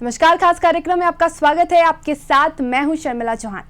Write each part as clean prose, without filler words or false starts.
नमस्कार, खास कार्यक्रम में आपका स्वागत है। आपके साथ मैं हूं शर्मिला चौहान।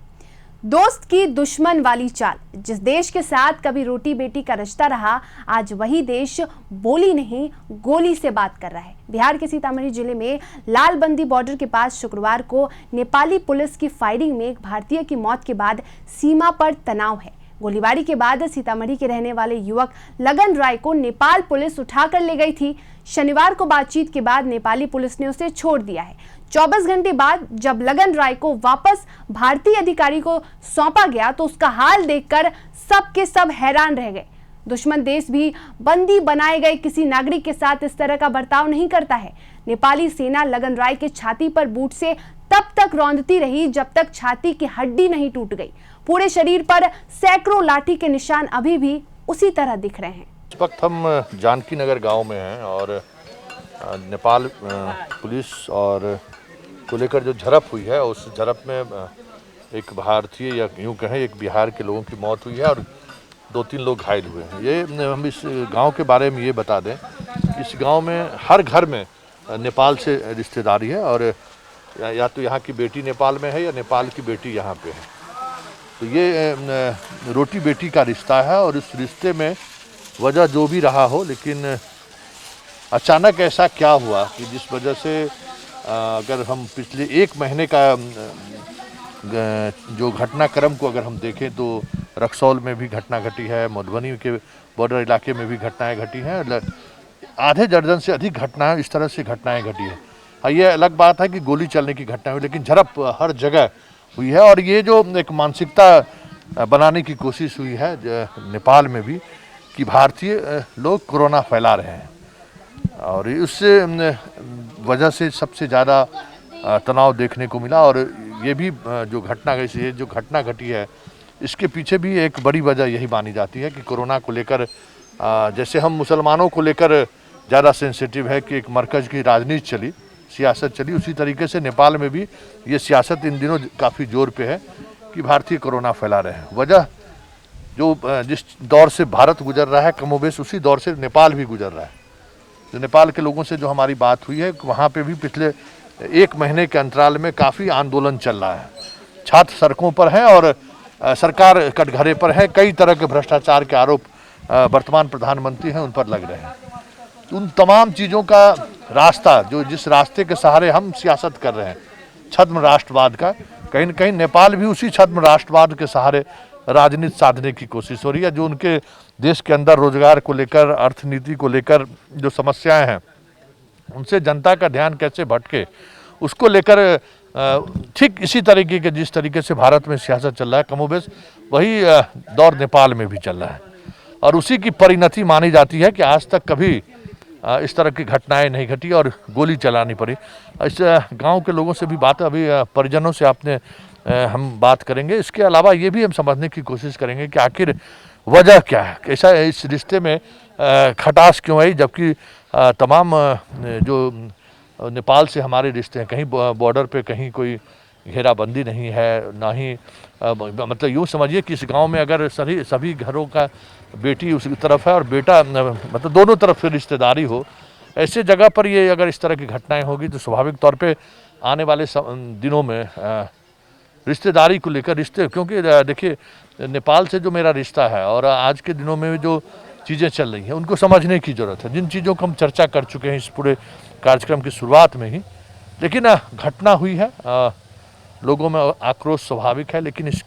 दोस्त की दुश्मन वाली चाल, जिस देश के साथ कभी रोटी बेटी का रिश्ता रहा, आज वही देश बोली नहीं गोली से बात कर रहा है। बिहार के सीतामढ़ी जिले में लालबंदी बॉर्डर के पास शुक्रवार को नेपाली पुलिस की फायरिंग में एक भारतीय की मौत के बाद सीमा पर तनाव है। गोलीबारी के बाद सीतामढ़ी के रहने वाले युवक लगन राय को नेपाल पुलिस उठाकर ले गई थी। शनिवार को बातचीत के बाद नेपाली पुलिस ने उसे छोड़ दिया है। 24 घंटे बाद जब लगन राय को वापस भारतीय अधिकारी को सौंपा गया तो उसका हाल देखकर सब के सब हैरान रह गए। दुश्मन देश भी बंदी बनाए गए किसी नागरिक के साथ इस तरह का बर्ताव नहीं करता है। नेपाली सेना लगन राय के छाती पर बूट से तब तक रौंदती रही जब तक छाती की हड्डी नहीं टूट गई। पूरे शरीर पर सैकड़ों लाठी के निशान अभी भी उसी तरह दिख रहे हैं। इस वक्त हम जानकी नगर गांव में हैं और नेपाल पुलिस और को लेकर जो झड़प हुई है, उस झड़प में एक भारतीय या यूँ कहें एक बिहार के लोगों की मौत हुई है और 2-3 लोग घायल हुए हैं। ये हम इस गांव के बारे में ये बता दें कि इस गांव में हर घर में नेपाल से रिश्तेदारी है और या तो यहाँ की बेटी नेपाल में है या नेपाल की बेटी यहाँ पे है। तो ये रोटी बेटी का रिश्ता है और इस रिश्ते में वजह जो भी रहा हो, लेकिन अचानक ऐसा क्या हुआ कि जिस वजह से अगर हम पिछले 1 महीने का जो घटनाक्रम को अगर हम देखें तो रक्सौल में भी घटना घटी है, मधुबनी के बॉर्डर इलाके में भी घटनाएं घटी हैं। आधे दर्जन से अधिक घटनाएं इस तरह से घटनाएं घटी है। हाँ, ये अलग बात है कि गोली चलने की घटना हुई, लेकिन झड़प हर जगह हुई है और ये जो एक मानसिकता बनाने की कोशिश हुई है नेपाल में भी कि भारतीय लोग कोरोना फैला रहे हैं और उससे वजह से सबसे ज़्यादा तनाव देखने को मिला। और ये भी जो घटना घटी है, इसके पीछे भी एक बड़ी वजह यही मानी जाती है कि कोरोना को लेकर जैसे हम मुसलमानों को लेकर ज़्यादा सेंसिटिव है कि एक मरकज़ की राजनीति चली, सियासत चली, उसी तरीके से नेपाल में भी ये सियासत इन दिनों काफ़ी जोर पे है कि भारतीय कोरोना फैला रहे हैं। वजह जो जिस दौर से भारत गुजर रहा है, कमोबेश उसी दौर से नेपाल भी गुजर रहा है। जो नेपाल के लोगों से जो हमारी बात हुई है, वहाँ पे भी पिछले 1 महीने के अंतराल में काफ़ी आंदोलन चल रहा है। छात्र सड़कों पर हैं और सरकार कटघरे पर है। कई तरह के भ्रष्टाचार के आरोप वर्तमान प्रधानमंत्री हैं उन पर लग रहे हैं। उन तमाम चीज़ों का रास्ता जो जिस रास्ते के सहारे हम सियासत कर रहे हैं, छद्म राष्ट्रवाद का, कहीं न कहीं नेपाल भी उसी छद्म राष्ट्रवाद के सहारे राजनीति साधने की कोशिश हो रही है। जो उनके देश के अंदर रोजगार को लेकर, अर्थनीति को लेकर जो समस्याएं हैं, उनसे जनता का ध्यान कैसे भटके, उसको लेकर ठीक इसी तरीके के जिस तरीके से भारत में सियासत चल रहा है, कमोबेश वही दौर नेपाल में भी चल रहा है और उसी की परिणति मानी जाती है कि आज तक कभी इस तरह की घटनाएं नहीं घटी और गोली चलानी पड़ी। इस गांव के लोगों से भी बात, अभी परिजनों से आपने हम बात करेंगे। इसके अलावा ये भी हम समझने की कोशिश करेंगे कि आखिर वजह क्या है, कैसा इस रिश्ते में खटास क्यों आई, जबकि तमाम जो नेपाल से हमारे रिश्ते हैं, कहीं बॉर्डर पे कहीं कोई घेराबंदी नहीं है, ना ही मतलब यूँ समझिए कि इस गांव में अगर सभी घरों का बेटी उस तरफ है और बेटा, मतलब दोनों तरफ से रिश्तेदारी हो, ऐसे जगह पर ये अगर इस तरह की घटनाएं होगी तो स्वाभाविक तौर पे आने वाले दिनों में रिश्तेदारी को लेकर क्योंकि देखिए नेपाल से जो मेरा रिश्ता है और आज के दिनों में जो चीज़ें चल रही हैं उनको समझने की ज़रूरत है, जिन चीज़ों को हम चर्चा कर चुके हैं इस पूरे कार्यक्रम की शुरुआत में ही। लेकिन घटना हुई है, लोगों में आक्रोश स्वाभाविक है, लेकिन इस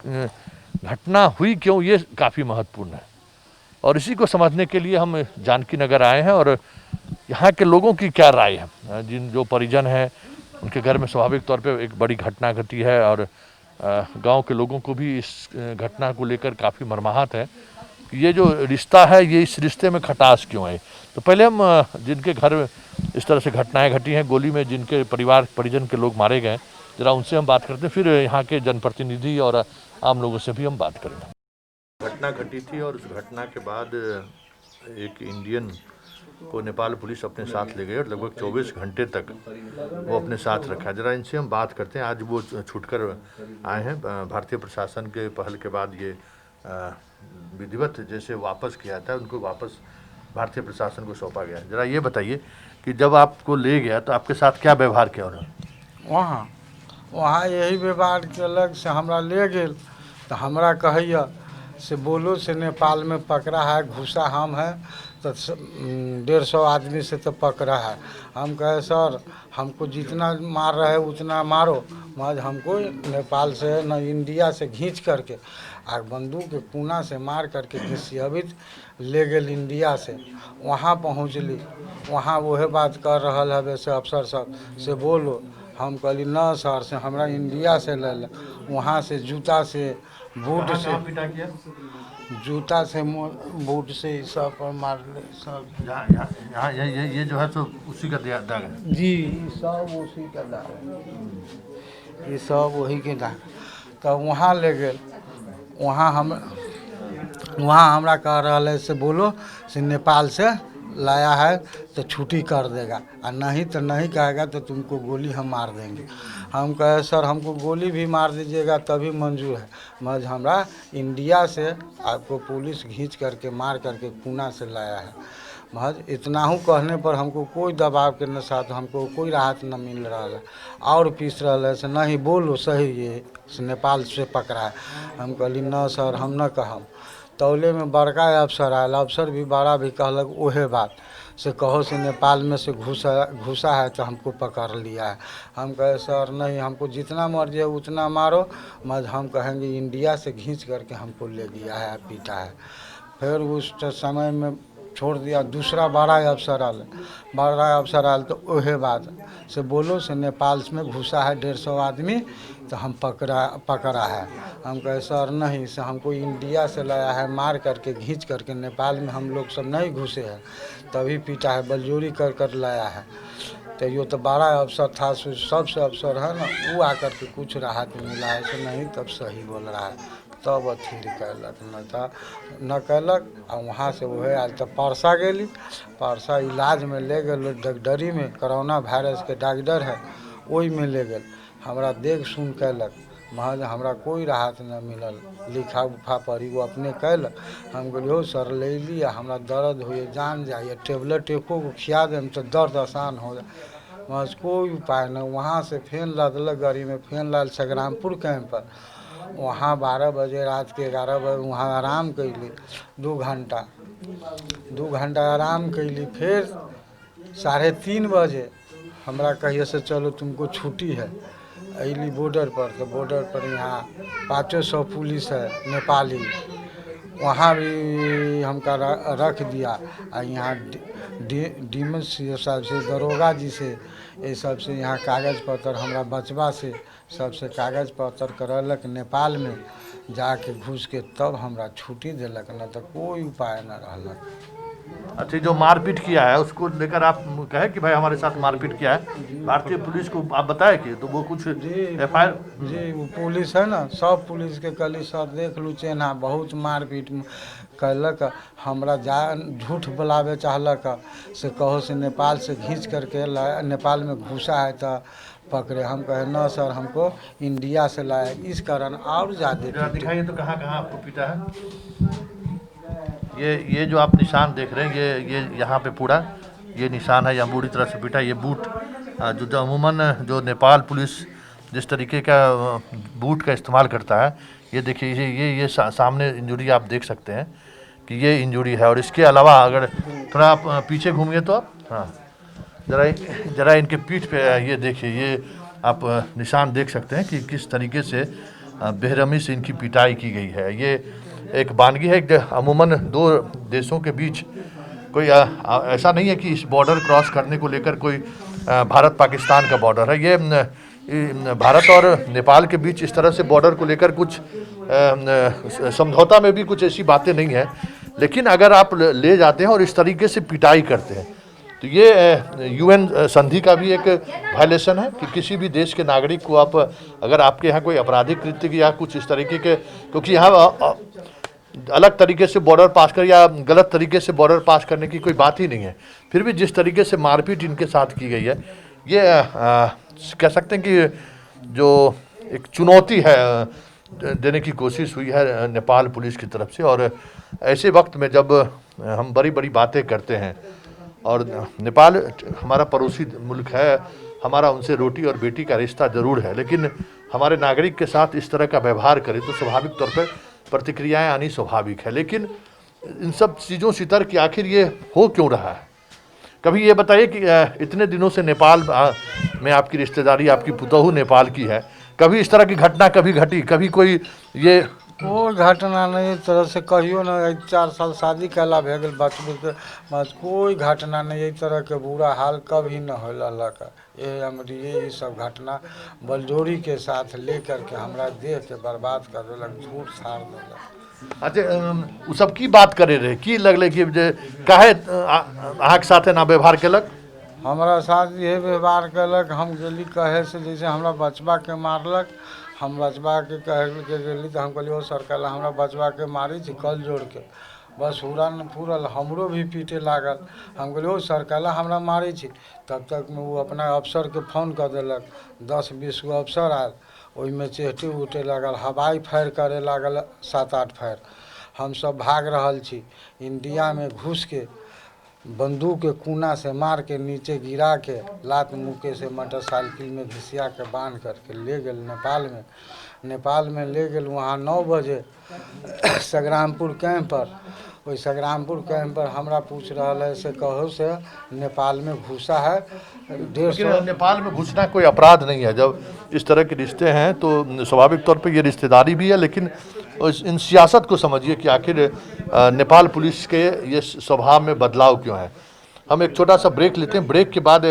घटना हुई क्यों, ये काफ़ी महत्वपूर्ण है और इसी को समझने के लिए हम जानकी नगर आए हैं और यहाँ के लोगों की क्या राय है। जो परिजन हैं उनके घर में स्वाभाविक तौर पे एक बड़ी घटना घटी है और गांव के लोगों को भी इस घटना को लेकर काफ़ी मर्माहत है। ये जो रिश्ता है, ये इस रिश्ते में खटास क्यों है। तो पहले हम जिनके घर इस तरह से घटनाएं घटी हैं, गोली में जिनके परिजन के लोग मारे गए, जरा उनसे हम बात करते हैं, फिर यहाँ के जनप्रतिनिधि और आम लोगों से भी हम बात करेंगे। घटना घटी थी और उस घटना के बाद एक इंडियन को नेपाल पुलिस अपने साथ ले गई और लगभग 24 घंटे तक वो अपने साथ रखा। जरा इनसे हम बात करते हैं। आज वो छूटकर आए हैं, भारतीय प्रशासन के पहल के बाद ये विधिवत जैसे वापस किया था, उनको वापस भारतीय प्रशासन को सौंपा गया। जरा ये बताइए कि जब आपको ले गया तो आपके साथ क्या व्यवहार किया उन्होंने? वहाँ यही व्यवहार केलक से हमरा ले गेल तो हमरा कहैया से बोलो से नेपाल में पकड़ा है, घुसा हम है तो 150 आदमी से तो पकड़ा है। हम कहे सर हमको जितना मार रहे उतना मारो, मगर हमको नेपाल से न इंडिया से घींच करके आ बंदूक के कुना से मार करके घिसियाबित ले गेल इंडिया से। वहाँ पहुँचली, वहाँ वह बात कर रहा है वैसे अफसर सब से बोलो। हम कहली न सर से हमरा इंडिया से ले ले। वहाँ से जूता से बूट से जूता से बूट से सब पर मार ले सब। यहाँ ये जो है तो उसी का दाग है जी, सब उसी का दाग है, ये सब वही के दाग। तो वहाँ ले गए, वहाँ हमरा कह रहा है से बोलो से नेपाल से लाया है तो छुट्टी कर देगा, और नहीं तो नहीं कहेगा तो तुमको गोली हम मार देंगे। हम कहे सर हमको गोली भी मार दीजिएगा तभी मंजूर है, मगर हमरा इंडिया से आपको पुलिस घींच करके मार करके पूना से लाया है। महज इतना हूँ कहने पर हमको कोई दबाव के न साथ हमको कोई राहत न मिल रहा है। और पीस रहा है से नहीं बोलो सही ये से नेपाल से पकड़ा है। हम कहली न सर हम न कहम। तौले में बड़का अफसर आयल, अफसर भी बड़ा भी कहलक ओहे बात से कहो से नेपाल में से घुसा है तो हमको पकड़ लिया है। हम कहे सर नहीं, हमको जितना मर्जी है उतना मारो, मगर हम कहेंगे इंडिया से घींच करके हमको ले गया है, पीटा है। फिर उस समय में छोड़ दिया। दूसरा बड़ा अफसर आल तो वही बात से बोलो से नेपाल में घुसा है 150 आदमी तो हम पकड़ा है। हम कहे सर नहीं से हमको इंडिया से लाया है, मार करके घींच करके नेपाल में हम लोग सब नहीं घुसे हैं तभी पीटा है, बलजोरी कर लाया है। तो ये तो बड़ा अफसर था, सबसे अफसर है ना, वो आकर के कुछ राहत मिला है कि नहीं तब सही बोल रहा है, तब अथी कैलक न कैलक। और वहाँ से वह आयल तो परसा गेली, परसा इलाज में ले गए डॉक्टरी में, कोरोना वायरस के डॉक्टर है वही में ले गए। हमरा देख सुन कैलक, महज हमरा कोई राहत न मिलल, लिखा उफा पड़ी वो अपने कैलक। हम कहलिए हो सर ले लिया, हमरा दर्द हुए जान जाइए, टेबलेट एको को खिया देम तो दर्द आसान हो जाए, महज कोई उपाय न। वहाँ से फेन लदलक गाड़ी में, फेन लाल संग्रामपुर कैंप पर। वहाँ 12 बजे रात के 11 बजे वहाँ आराम कैली 2 घंटा आराम कैली। फिर 3:30 बजे हमरा कहिए से चलो तुमको छुट्टी है, अली बॉर्डर पर। तो बॉर्डर पर यहाँ 500 पुलिस है नेपाली, वहाँ भी हमका रख दिया। और यहाँ डीएमएस साहब से, दरोगा जी से, ये सब से यहाँ कागज़ पत्र हमरा बचवा से सबसे कागज़ पत्र करलक नेपाल में जाके घुस के, तब हमरा छुट्टी दिलक, न तो कोई उपाय न रहलक। अच्छा, जो मारपीट किया है उसको लेकर आप कहे कि भाई हमारे साथ मारपीट किया है, भारतीय पुलिस को आप बताए कि तो वो कुछ FIR? जी वो पुलिस है ना, सब पुलिस के कली सर देख लू चेना बहुत मारपीट कैलक। हमरा झूठ बुलावे चाहलक से कहो से नेपाल से घींच करके नेपाल में घुसा है तो पकड़े। हम कहे न सर हमको इंडिया से लाया, इस कारण और ज़्यादा। दिखाइए तो कहाँ आपको पीटा है। ये जो आप निशान देख रहे हैं, ये यहाँ पे पूरा ये निशान है, यहाँ बुरी तरह से पीटा। ये बूट जो अमूमन जो नेपाल पुलिस जिस तरीके का बूट का इस्तेमाल करता है, ये देखिए ये सामने इंजरी आप देख सकते हैं कि ये इंजरी है। और इसके अलावा अगर थोड़ा आप पीछे घूमिए तो आप, हाँ ज़रा इनके पीठ पे ये देखिए, ये आप निशान देख सकते हैं कि किस तरीके से बेरहमी से इनकी पिटाई की गई है। ये एक वानगी है, अमूमन 2 देशों के बीच कोई ऐसा नहीं है कि इस बॉर्डर क्रॉस करने को लेकर कोई भारत पाकिस्तान का बॉर्डर है। ये भारत और नेपाल के बीच इस तरह से बॉर्डर को लेकर कुछ समझौता में भी कुछ ऐसी बातें नहीं है, लेकिन अगर आप ले जाते हैं और इस तरीके से पिटाई करते हैं तो ये UN संधि का भी एक वायलेशन है कि किसी भी देश के नागरिक को आप, अगर आपके यहाँ कोई आपराधिक कृत्य या कुछ इस तरीके के, क्योंकि यहाँ अलग तरीके से बॉर्डर पास कर या गलत तरीके से बॉर्डर पास करने की कोई बात ही नहीं है, फिर भी जिस तरीके से मारपीट इनके साथ की गई है, ये कह सकते हैं कि जो एक चुनौती है देने की कोशिश हुई है नेपाल पुलिस की तरफ से। और ऐसे वक्त में जब हम बड़ी बड़ी बातें करते हैं, और नेपाल हमारा पड़ोसी मुल्क है, हमारा उनसे रोटी और बेटी का रिश्ता जरूर है, लेकिन हमारे नागरिक के साथ इस तरह का व्यवहार करें तो स्वाभाविक तौर पर प्रतिक्रियाएं आनी स्वाभाविक है। लेकिन इन सब चीज़ों से तर कि आखिर ये हो क्यों रहा है। कभी ये बताइए कि इतने दिनों से नेपाल में आपकी रिश्तेदारी, आपकी पुतोहू नेपाल की है, कभी इस तरह की घटना कभी घटी, कभी कोई ये कोई घटना नहीं इस तरह से कहियो ना। 4 साल शादी कैला भे गेल बचबे के बाद कोई घटना नहीं इस तरह के बुरा हाल कभी न होला का। ये हमारी ये सब घटना बलजोरी के साथ लेकर के हमरा देह के बर्बाद कर देलक, झूठ सार देलक। अच्छा उ सब की बात करे रहे, की लगले कि जे काहे अहाँ के साथे ना व्यवहार केलक? हमारा साथ ये व्यवहार कलक, हम गेली कहे से जैसे हमरा बचबा के मारलक, हम बचबा के कहे के गेली तो हम कहलिए ओ सरकार हमरा बचबा के मारी थी कल जोड़ के, बस हुरा न फूरल, हमरो भी पीटे लागल। हम कहलिए ओ सरकार हमरा मारी थी, तब तक में वो अपना अफसर के फोन कर देलक, 10-20 गो अफसर आयल, ओहिमे चेहटे उठे लागल, हवाई फायर करे लागल 7-8 फायर। हम सब भाग रहल छी, इंडिया में घुस के बंदूक के कूना से मार के नीचे गिरा के लात मुके से मोटरसाइकिल में घिसिया के बांध करके ले गए नेपाल में ले गए। वहाँ 9 बजे संग्रामपुर कैंप पर, वही संग्रामपुर कैंप पर हमरा पूछ रहा है से कहो से नेपाल में घुसा है 150। नेपाल में घुसना कोई अपराध नहीं है। जब इस तरह के रिश्ते हैं तो स्वाभाविक तौर पे ये रिश्तेदारी भी है, लेकिन इन सियासत को समझिए कि आखिर नेपाल पुलिस के ये स्वभाव में बदलाव क्यों है। हम एक छोटा सा ब्रेक लेते हैं, ब्रेक के बाद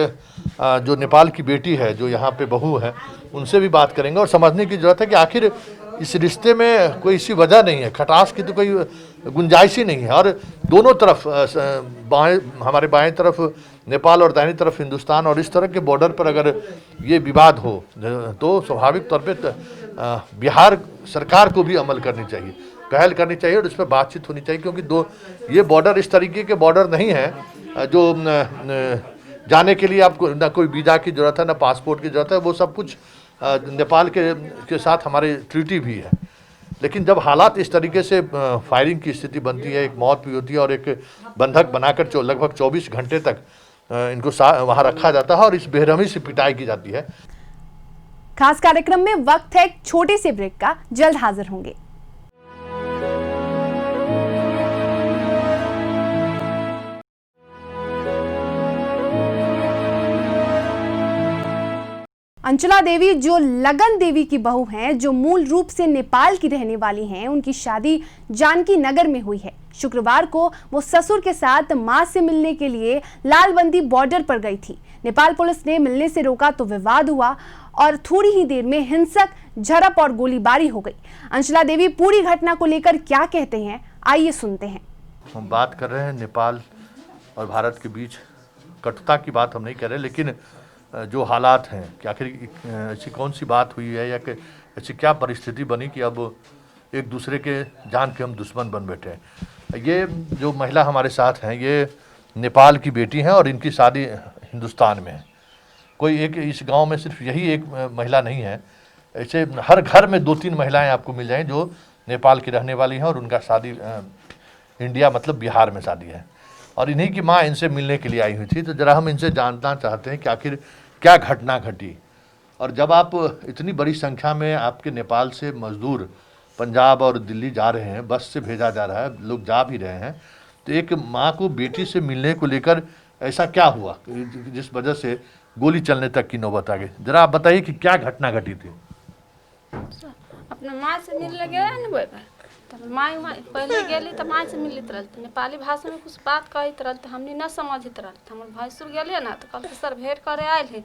जो नेपाल की बेटी है, जो यहाँ पे बहू है, उनसे भी बात करेंगे और समझने की ज़रूरत है कि आखिर इस रिश्ते में कोई ऐसी वजह नहीं है, खटास की तो कोई गुंजाइश ही नहीं है। और दोनों तरफ हमारे बाएं तरफ नेपाल और दाहिनी तरफ हिंदुस्तान, और इस तरह के बॉर्डर पर अगर ये विवाद हो तो स्वाभाविक तौर पे बिहार सरकार को भी अमल करनी चाहिए, पहल करनी चाहिए और इस पर बातचीत होनी चाहिए, क्योंकि ये बॉर्डर इस तरीके के बॉर्डर नहीं है जो जाने के लिए आपको ना कोई वीज़ा की ज़रूरत है, ना पासपोर्ट की ज़रूरत है। वो सब कुछ नेपाल के साथ हमारे ट्रीटी भी है। लेकिन जब हालात इस तरीके से फायरिंग की स्थिति बनती है, एक मौत भी होती है और एक बंधक बनाकर लगभग 24 घंटे तक इनको वहाँ रखा जाता है और इस बेरहमी से पिटाई की जाती है। खास कार्यक्रम में वक्त है एक छोटे से ब्रेक का, जल्द हाजिर होंगे। अंचला देवी जो लगन देवी की बहू हैं, जो मूल रूप से नेपाल की रहने वाली हैं, उनकी शादी जानकी नगर में हुई है। शुक्रवार को वो ससुर के साथ मां से मिलने के लिए लालबंदी बॉर्डर पर गई थी। नेपाल पुलिस ने मिलने से रोका तो विवाद हुआ और थोड़ी ही देर में हिंसक झड़प और गोलीबारी हो गई। अंचला देवी पूरी घटना को लेकर क्या कहते हैं, आइए सुनते हैं। हम बात कर रहे हैं नेपाल और भारत के बीच कटुता की बात हम नहीं कर रहे, लेकिन जो हालात हैं कि आखिर ऐसी कौन सी बात हुई है या कि ऐसी क्या परिस्थिति बनी कि अब एक दूसरे के जान के हम दुश्मन बन बैठे हैं। ये जो महिला हमारे साथ हैं ये नेपाल की बेटी हैं और इनकी शादी हिंदुस्तान में है। कोई एक इस गांव में सिर्फ यही एक महिला नहीं है, ऐसे हर घर में 2-3 महिलाएं आपको मिल जाएं जो नेपाल की रहने वाली हैं और उनका शादी इंडिया मतलब बिहार में शादी है और इन्हीं की माँ इनसे मिलने के लिए आई हुई थी। तो ज़रा हम इनसे जानना चाहते हैं कि आखिर क्या घटना घटी और जब आप इतनी बड़ी संख्या में आपके नेपाल से मजदूर पंजाब और दिल्ली जा रहे हैं, बस से भेजा जा रहा है, लोग जा भी रहे हैं, तो एक माँ को बेटी से मिलने को लेकर ऐसा क्या हुआ जिस वजह से गोली चलने तक की नौबत आ गई। जरा आप बताइए कि क्या घटना घटी थी। अपने माँ से मिलने गए न तब माँ पहले गेली तो माँ से मिलत रहते, नेपाली भाषा में कुछ बात कहत रहते, हमने न समझत रहते। हमर भैंसुर गेलिए ना तो कहते सर भेंट करे आयल है,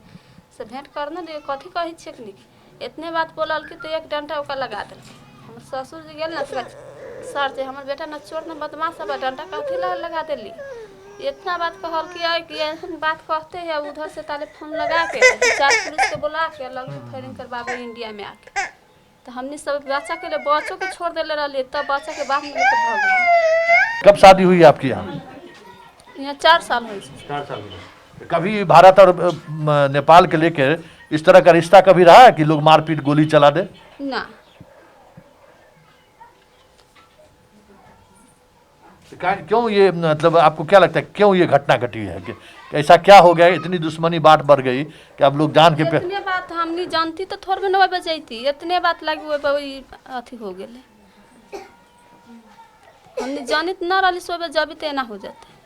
से भेंट करने दिए कथी कही छेक नहीं, इतने बात बोलल कि तो एक डंडा ओका लगा दिल। हमर ससुर जी गेल ना सर से हमर बेटा न चोर न बदमाश सब डंडा कथी लगा दिली, इतना बात कहल कि आई कि ऐसा बात कहते हैं। उधर से ताले फोन लगा के 4 पुलिस को बुला के लगे फायरिंग करवावे इंडिया में आके। तो हमने सब बच्चा के लिए बच्चों को छोड़ देले रही, तब बच्चा के बाद में लेके भाग गए। कब शादी हुई आपकी यहाँ? 4 साल हुई। 4 साल हुई। कभी भारत और नेपाल के लेकर इस तरह का रिश्ता कभी रहा है कि लोग मारपीट गोली चला दे? ना। क्यों ये, मतलब आपको क्या लगता है क्यों ये घटना घटी है कि ऐसा क्या हो गया, इतनी दुश्मनी बात बढ़ गई कि अब लोग जान के इतने बात हम नहीं जानती तो थोड़ में 9 बजे थी, इतने बात लगी वही अथी हो गए। हमने जानी ना रही सोबे जब तेना हो जाते।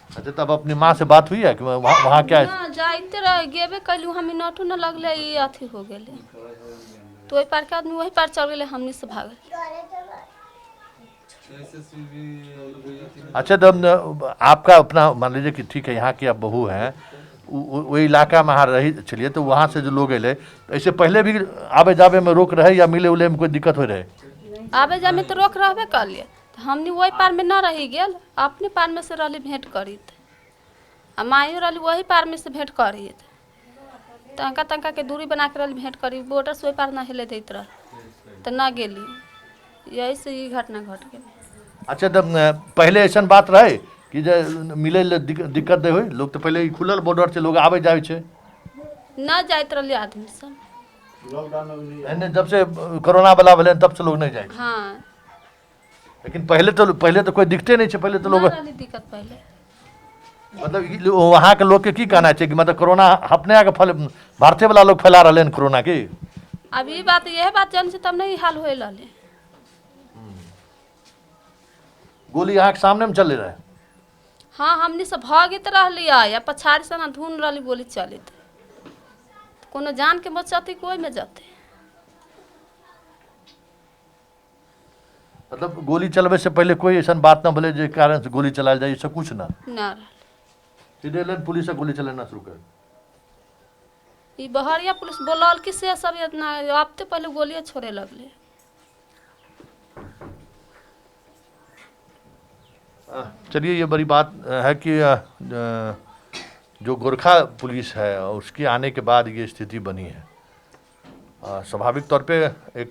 अच्छा, तब अपनी माँ से बात हुई है कि वहाँ क्या है? ना जाते रह गेबे कैलू, हम नोटू न लगले ये अथी हो गए, तो वही पार के आदमी वही पार चल गए, हमने से भागल। अच्छा, तब आपका अपना मान लीजिए कि ठीक है यहाँ की आप बहू हैं, वो इलाका में यहाँ रही, चलिए तो वहाँ से जो लोग अले तो ऐसे पहले भी आवे जावे में रोक रहे या मिले उले में कोई दिक्कत हो रहे? आवे जावे तो रोक रहबे कर लिए, तो हमने वही पार में ना रही गेल, अपने पार में से रही भेंट करी थे, आ माइयो रही वही पार में से भेंट करी थे, तंका तंका के दूरी बना के रही भेंट करी, बॉर्डर से वही पार ना हिले देते रह, तो ना गेली, यही से ये घटना घट गई। अच्छा, तब पहले ऐसा बात रहे कि जे मिले दिक्कत दे हुई लोग, तो पहले खुलल बॉर्डर से लोग आवे जाए छे, ना जात रही आदमी सब। जब से कोरोना वाला भले तब से लोग नहीं जाए। हाँ, लेकिन पहले तो कोई दिखते नहीं छे, पहले तो लोग दिक्कत पहले। मतलब वहाँ के लोग के की कहना चाहिए कि मतलब कोरोना अपने आगे भारतीय वाला लोग फैला रहे हैं कोरोना की? अब ये बात यह बात जान से तब नहीं हाल होए लाले। गोली यहाँ के सामने में चल रहा है। हाँ, हमने सब भागित रह लिया या पछाड़ी से ना धुन रही गोली चली थे, कोनो जान के बचाती कोई में जाते। मतलब गोली चलवे से पहले कोई ऐसा बात ना भले जो कारण से गोली चलाल जाए, सब कुछ ना सीधे पुलिस गोली चलाना शुरू कर। ये बहरिया पुलिस बोलल कि से सब इतना आप तो पहले गोलियां छोड़े लगले। चलिए, ये बड़ी बात है कि जो गोरखा पुलिस है उसके आने के बाद ये स्थिति बनी है। स्वाभाविक तौर पे एक,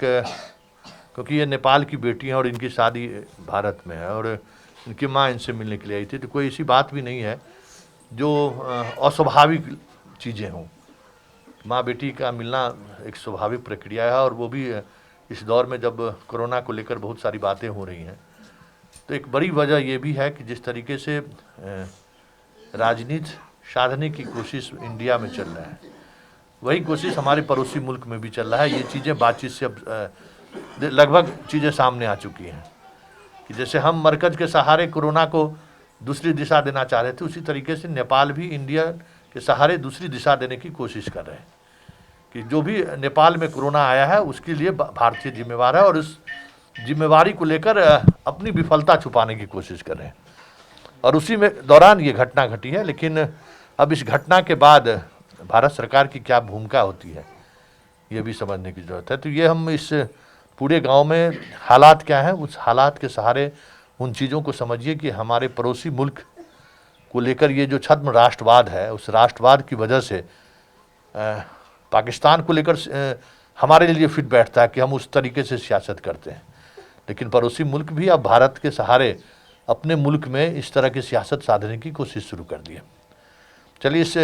क्योंकि ये नेपाल की बेटी हैं और इनकी शादी भारत में है और इनकी माँ इनसे मिलने के लिए आई थी, तो कोई ऐसी बात भी नहीं है जो अस्वाभाविक चीज़ें हों। माँ बेटी का मिलना एक स्वाभाविक प्रक्रिया है, और वो भी इस दौर में जब कोरोना को लेकर बहुत सारी बातें हो रही हैं। तो एक बड़ी वजह ये भी है कि जिस तरीके से राजनीति साधने की कोशिश इंडिया में चल रहा है, वही कोशिश हमारे पड़ोसी मुल्क में भी चल रहा है। ये चीज़ें बातचीत से अब लगभग चीज़ें सामने आ चुकी हैं कि जैसे हम मरकज़ के सहारे कोरोना को दूसरी दिशा देना चाह रहे थे, उसी तरीके से नेपाल भी इंडिया के सहारे दूसरी दिशा देने की कोशिश कर रहे हैं कि जो भी नेपाल में कोरोना आया है उसके लिए भारतीय जिम्मेवार है, और उस जिम्मेवारी को लेकर अपनी विफलता छुपाने की कोशिश कर रहे हैं। और उसी में दौरान ये घटना घटी है। लेकिन अब इस घटना के बाद भारत सरकार की क्या भूमिका होती है ये भी समझने की ज़रूरत है। तो ये हम इस पूरे गांव में हालात क्या हैं, उस हालात के सहारे उन चीज़ों को समझिए कि हमारे पड़ोसी मुल्क को लेकर ये जो छद्म राष्ट्रवाद है, उस राष्ट्रवाद की वजह से पाकिस्तान को लेकर हमारे लिए फिट बैठता है कि हम उस तरीके से सियासत करते हैं। लेकिन पड़ोसी मुल्क भी अब भारत के सहारे अपने मुल्क में इस तरह की सियासत साधने की कोशिश शुरू कर दी है। चलिए, इस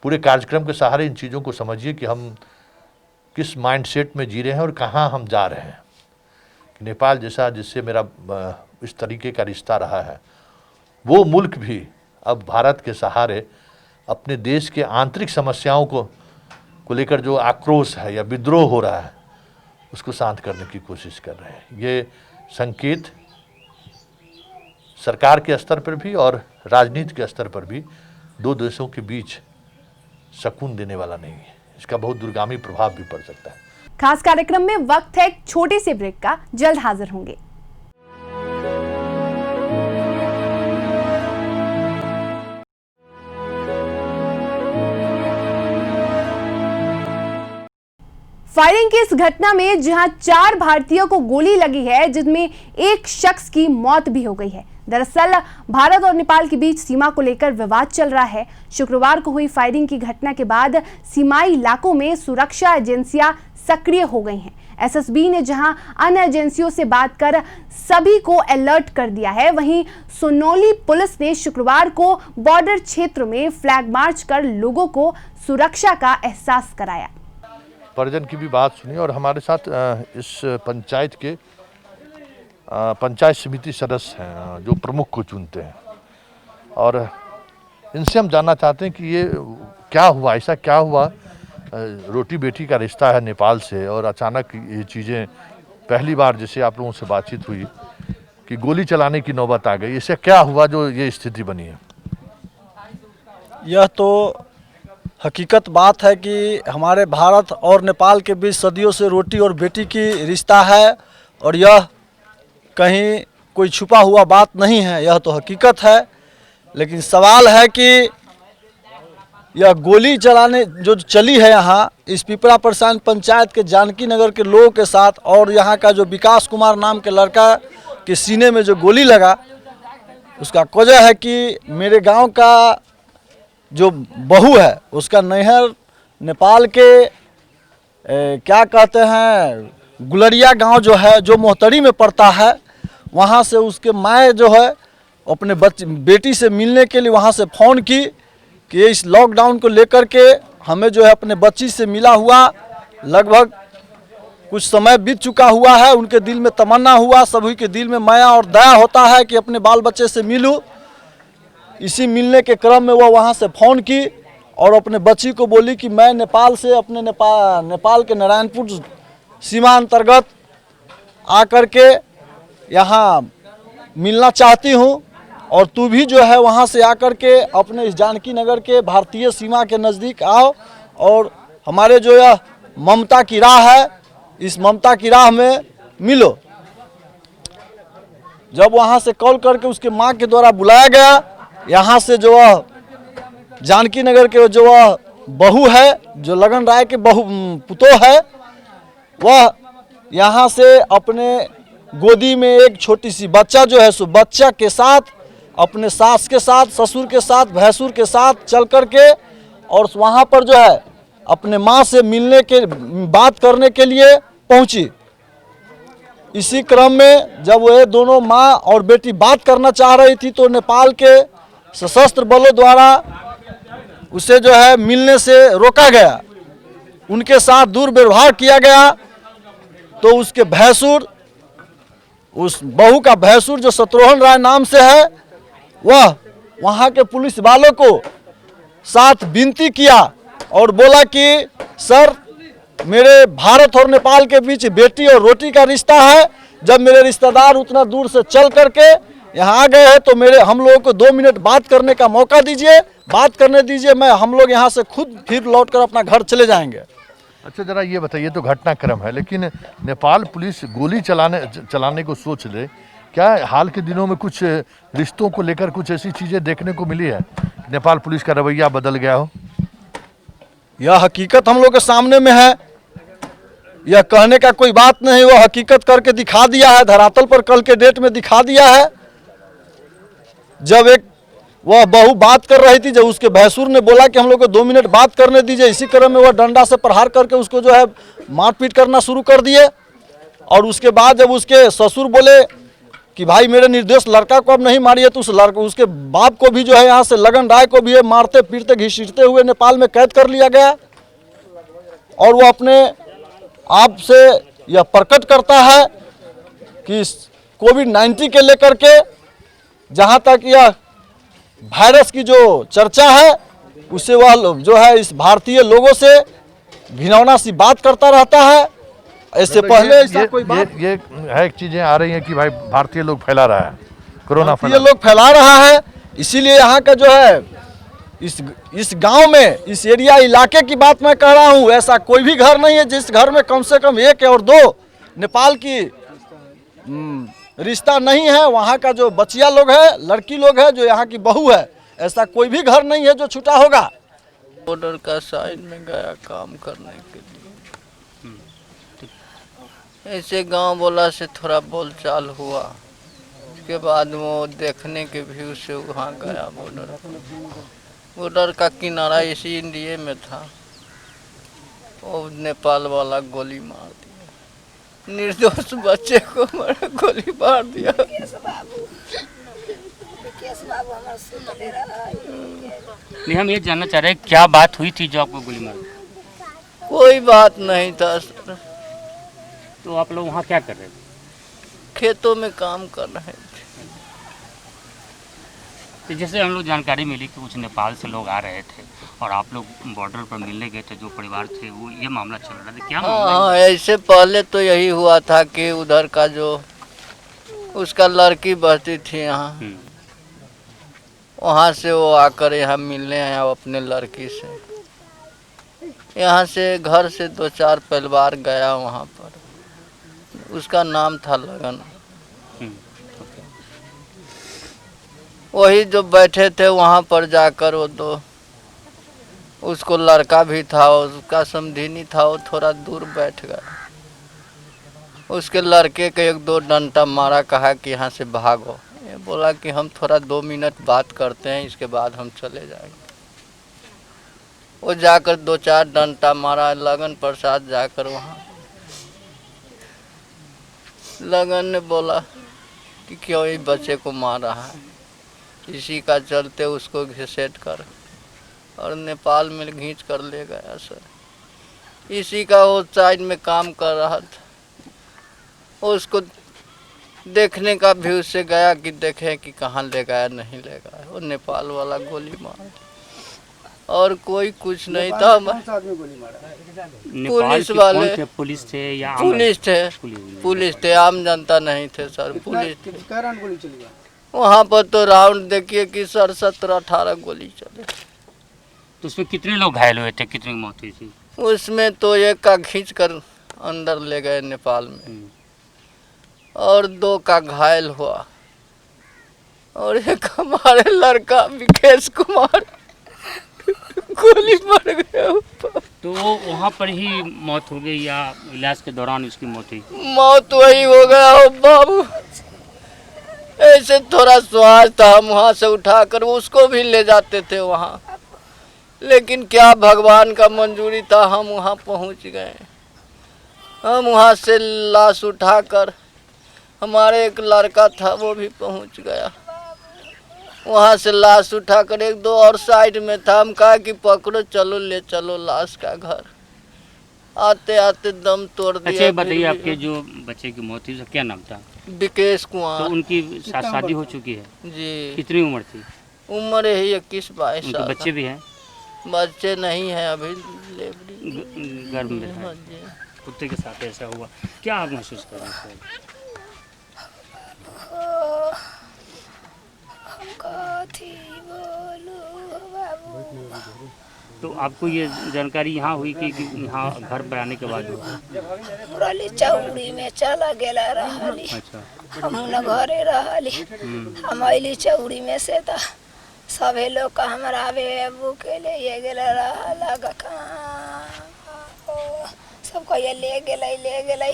पूरे कार्यक्रम के सहारे इन चीज़ों को समझिए कि हम किस माइंडसेट में जी रहे हैं और कहाँ हम जा रहे हैं। कि नेपाल जैसा, जिससे मेरा इस तरीके का रिश्ता रहा है, वो मुल्क भी अब भारत के सहारे अपने देश के आंतरिक समस्याओं को लेकर जो आक्रोश है या विद्रोह हो रहा है उसको शांत करने की कोशिश कर रहे हैं। ये संकेत सरकार के स्तर पर भी और राजनीति के स्तर पर भी दो देशों के बीच सुकून देने वाला नहीं है। इसका बहुत दूरगामी प्रभाव भी पड़ सकता है। खास कार्यक्रम में वक्त है एक छोटे से ब्रेक का, जल्द हाजिर होंगे। फायरिंग की इस घटना में जहां 4 भारतीयों को गोली लगी है, जिसमें एक शख्स की मौत भी हो गई है। दरअसल भारत और नेपाल के बीच सीमा को लेकर विवाद चल रहा है। शुक्रवार को हुई फायरिंग की घटना के बाद सीमाई इलाकों में सुरक्षा एजेंसियां सक्रिय हो गई हैं। एसएसबी ने जहां अन्य एजेंसियों से बात कर सभी को अलर्ट कर दिया है, वहीं सोनौली पुलिस ने शुक्रवार को बॉर्डर क्षेत्र में फ्लैग मार्च कर लोगों को सुरक्षा का एहसास कराया। परिजन की भी बात सुनी और हमारे साथ इस पंचायत के पंचायत समिति सदस्य हैं जो प्रमुख को चुनते हैं, और इनसे हम जानना चाहते हैं कि ये क्या हुआ, ऐसा क्या हुआ, रोटी बेटी का रिश्ता है नेपाल से और अचानक ये चीज़ें पहली बार जैसे आप लोगों से बातचीत हुई कि गोली चलाने की नौबत आ गई, इससे क्या हुआ जो ये स्थिति बनी है? यह तो हकीकत बात है कि हमारे भारत और नेपाल के बीच सदियों से रोटी और बेटी की रिश्ता है, और यह कहीं कोई छुपा हुआ बात नहीं है, यह तो हकीकत है। लेकिन सवाल है कि यह गोली चलाने जो चली है यहाँ इस पिपरा परसान पंचायत के जानकी नगर के लोगों के साथ, और यहाँ का जो विकास कुमार नाम के लड़का के सीने में जो गोली लगा, उसका वजह है कि मेरे गांव का जो बहू है उसका नैहर नेपाल के क्या कहते हैं गुलरिया गांव जो है, जो मोहतरी में पड़ता है, वहाँ से उसके माँ जो है अपने बेटी से मिलने के लिए वहाँ से फ़ोन की कि इस लॉकडाउन को लेकर के हमें जो है अपने बच्ची से मिला हुआ लगभग कुछ समय बीत चुका हुआ है। उनके दिल में तमन्ना हुआ, सभी के दिल में माया और दया होता है कि अपने बाल बच्चे से मिलूं। इसी मिलने के क्रम में वो वहाँ से फ़ोन की और अपने बच्ची को बोली कि मैं नेपाल से अपने नेपाल के नारायणपुर सीमा अंतर्गत आकर के यहाँ मिलना चाहती हूँ, और तू भी जो है वहाँ से आकर के अपने इस जानकी नगर के भारतीय सीमा के नज़दीक आओ और हमारे जो यह ममता की राह है, इस ममता की राह में मिलो। जब वहाँ से कॉल करके उसके माँ के द्वारा बुलाया गया, यहाँ से जो वह जानकी नगर के जो वह बहू है, जो लगन राय के बहू पुतो है, वह यहाँ से अपने गोदी में एक छोटी सी बच्चा जो है सो बच्चा के साथ अपने सास के साथ, ससुर के साथ, भैंसुर के साथ चल कर के और वहाँ पर जो है अपने माँ से मिलने के बात करने के लिए पहुँची। इसी क्रम में जब वे दोनों माँ और बेटी बात करना चाह रही थी तो नेपाल के सशस्त्र बलों द्वारा उसे जो है मिलने से रोका गया, उनके साथ दुर्व्यवहार किया गया। तो उसके भैंसुर, उस बहू का भैंसुर जो शत्रुघ्न राय नाम से है, वह वहाँ के पुलिस वालों को साथ विनती किया और बोला कि सर, मेरे भारत और नेपाल के बीच बेटी और रोटी का रिश्ता है। जब मेरे रिश्तेदार उतना दूर से चल करके यहाँ आ गए हैं तो हम लोगों को 2 मिनट बात करने का मौका दीजिए, बात करने दीजिए, हम लोग यहाँ से खुद फिर लौटकर अपना घर चले जाएंगे। अच्छा, जरा ये बताइए, तो घटनाक्रम है, लेकिन नेपाल पुलिस गोली चलाने को सोच ले, क्या हाल के दिनों में कुछ रिश्तों को लेकर कुछ ऐसी चीज़ें देखने को मिली है, नेपाल पुलिस का रवैया बदल गया हो? यह हकीकत हम लोग के सामने में है, यह कहने का कोई बात नहीं, वह हकीकत करके दिखा दिया है, धरातल पर कल के डेट में दिखा दिया है। जब एक वह बहू बात कर रही थी, जब उसके भैंसुर ने बोला कि हम लोग को 2 मिनट बात करने दीजिए, इसी क्रम में वह डंडा से प्रहार करके उसको जो है मारपीट करना शुरू कर दिए। और उसके बाद जब उसके ससुर बोले कि भाई मेरे निर्दोष लड़का को अब नहीं मारिए, तो उसके बाप को भी जो है यहाँ से लगन राय को भी मारते पीटते घसीटते हुए नेपाल में कैद कर लिया गया। और वो अपने आप से यह प्रकट करता है कि कोविड-19 के लेकर के जहाँ तक यह वायरस की जो चर्चा है, उससे वह जो है इस भारतीय लोगों से घिनौना सी बात करता रहता है। इससे पहले ऐसा कोई बात ये है, चीजें आ रही हैं कि भाई भारतीय लोग फैला रहा है, कोरोना फैला रहा है। इसीलिए यहाँ का जो है इस गांव में, इस एरिया इलाके की बात मैं कह रहा हूँ, ऐसा कोई भी घर नहीं है जिस घर में कम से कम 1 और 2 नेपाल की रिश्ता नहीं है। वहाँ का जो बचिया लोग है, लड़की लोग है, जो यहाँ की बहू है, ऐसा कोई भी घर नहीं है जो छूटा होगा। बॉर्डर का साइड में गया काम करने के लिए, ऐसे गांव बोला से थोड़ा बोलचाल हुआ, उसके बाद वो देखने के व्यू से वहाँ गया। बॉर्डर का किनारा इसी इंडिया में था, वो नेपाल वाला गोली मार दिया, निर्दोष बच्चे को गोली मार दिया। नहीं, हम ये जानना चाह रहे हैं क्या बात हुई थी जो आपको गोली मारी? कोई बात नहीं था सर। तो आप लोग वहाँ क्या कर रहे थे? खेतों में काम कर रहे थे। तो जैसे हम लोग जानकारी मिली कि कुछ नेपाल से लोग आ रहे थे और आप लोग बॉर्डर पर मिलने गए थे, जो परिवार थे वो ये मामला चल रहा था, क्या मामला हाँ, ऐसे पहले तो यही हुआ था कि उधर का जो उसका लड़की बसती थी यहाँ, वहाँ से वो आकर यहाँ मिलने आया अपने लड़की से। यहाँ से घर से 2-4 परिवार गया वहाँ पर, उसका नाम था लगन। वही जो बैठे थे वहाँ पर जाकर वो तो उसको लड़का भी था, उसका समधिनी था, वो थोड़ा दूर बैठ गया। उसके लड़के के 1-2 डंडा मारा, कहा कि यहाँ से भागो। ये बोला कि हम थोड़ा 2 मिनट बात करते हैं, इसके बाद हम चले जाएंगे। वो जाकर 2-4 डंडा मारा। लगन प्रसाद जाकर वहाँ लगन ने बोला कि क्यों ये बच्चे को मार रहा है, इसी का चलते उसको घसीट कर और नेपाल में खींच कर ले गया सर। इसी का वो साइड में काम कर रहा था, उसको देखने का भी उससे गया कि देखे कि कहाँ ले गया नहीं ले गया। वो नेपाल वाला गोली मारा और कोई कुछ नहीं था। पुलिस वाले, पुलिस थे या पुलिस थे, आम जनता नहीं थे सर। पुलिस थे। वहाँ पर तो राउंड देखिए कि सर 17-18 गोली चले। तो उसमें कितने लोग घायल हुए थे, कितनी मौत हुई थी? उसमें तो एक का खींच कर अंदर ले गए नेपाल में और 2 का घायल हुआ और एक हमारे लड़का विकेश कुमार गोली मार गया ऊपर। तो वहाँ पर ही मौत हो गई या इलाज के दौरान उसकी मौत हुई? मौत वही हो गया हो बाबू। ऐसे थोड़ा स्वास्थ्य था, हम वहाँ से उठाकर उसको भी ले जाते थे वहाँ, लेकिन क्या भगवान का मंजूरी था, हम वहाँ पहुँच गए। हम वहाँ से लाश उठाकर, हमारे एक लड़का था वो भी पहुँच गया। वहाँ से लाश उठाकर 1-2 और साइड में था, हम कहा कि पकड़ो चलो ले चलो लाश का घर। आते आते दम तोड़ दिया। अच्छा बताइए, आपके जो बच्चे की मौत हुई उसका क्या नाम था? विकेश कुमार। तो उनकी शादी हो चुकी है जी। कितनी उम्र थी? उम्र यही 21-22 साल। बच्चे भी हैं? बच्चे नहीं हैं अभी, गर्भ में था। कुत्ते के साथ ऐसा हुआ, क्या आप महसूस कर रहे हैं? तो आपको ये जानकारी यहाँ हुई कि यहाँ घर पर आने के बाद हुआ? चौड़ी में चला गेला रहली। अच्छा। हम न घरे रहली, हम अली चौड़ी में से तो सभी लोग का हमारा बेबू के लिए गेला रहला, सब कहिए ले गेलै।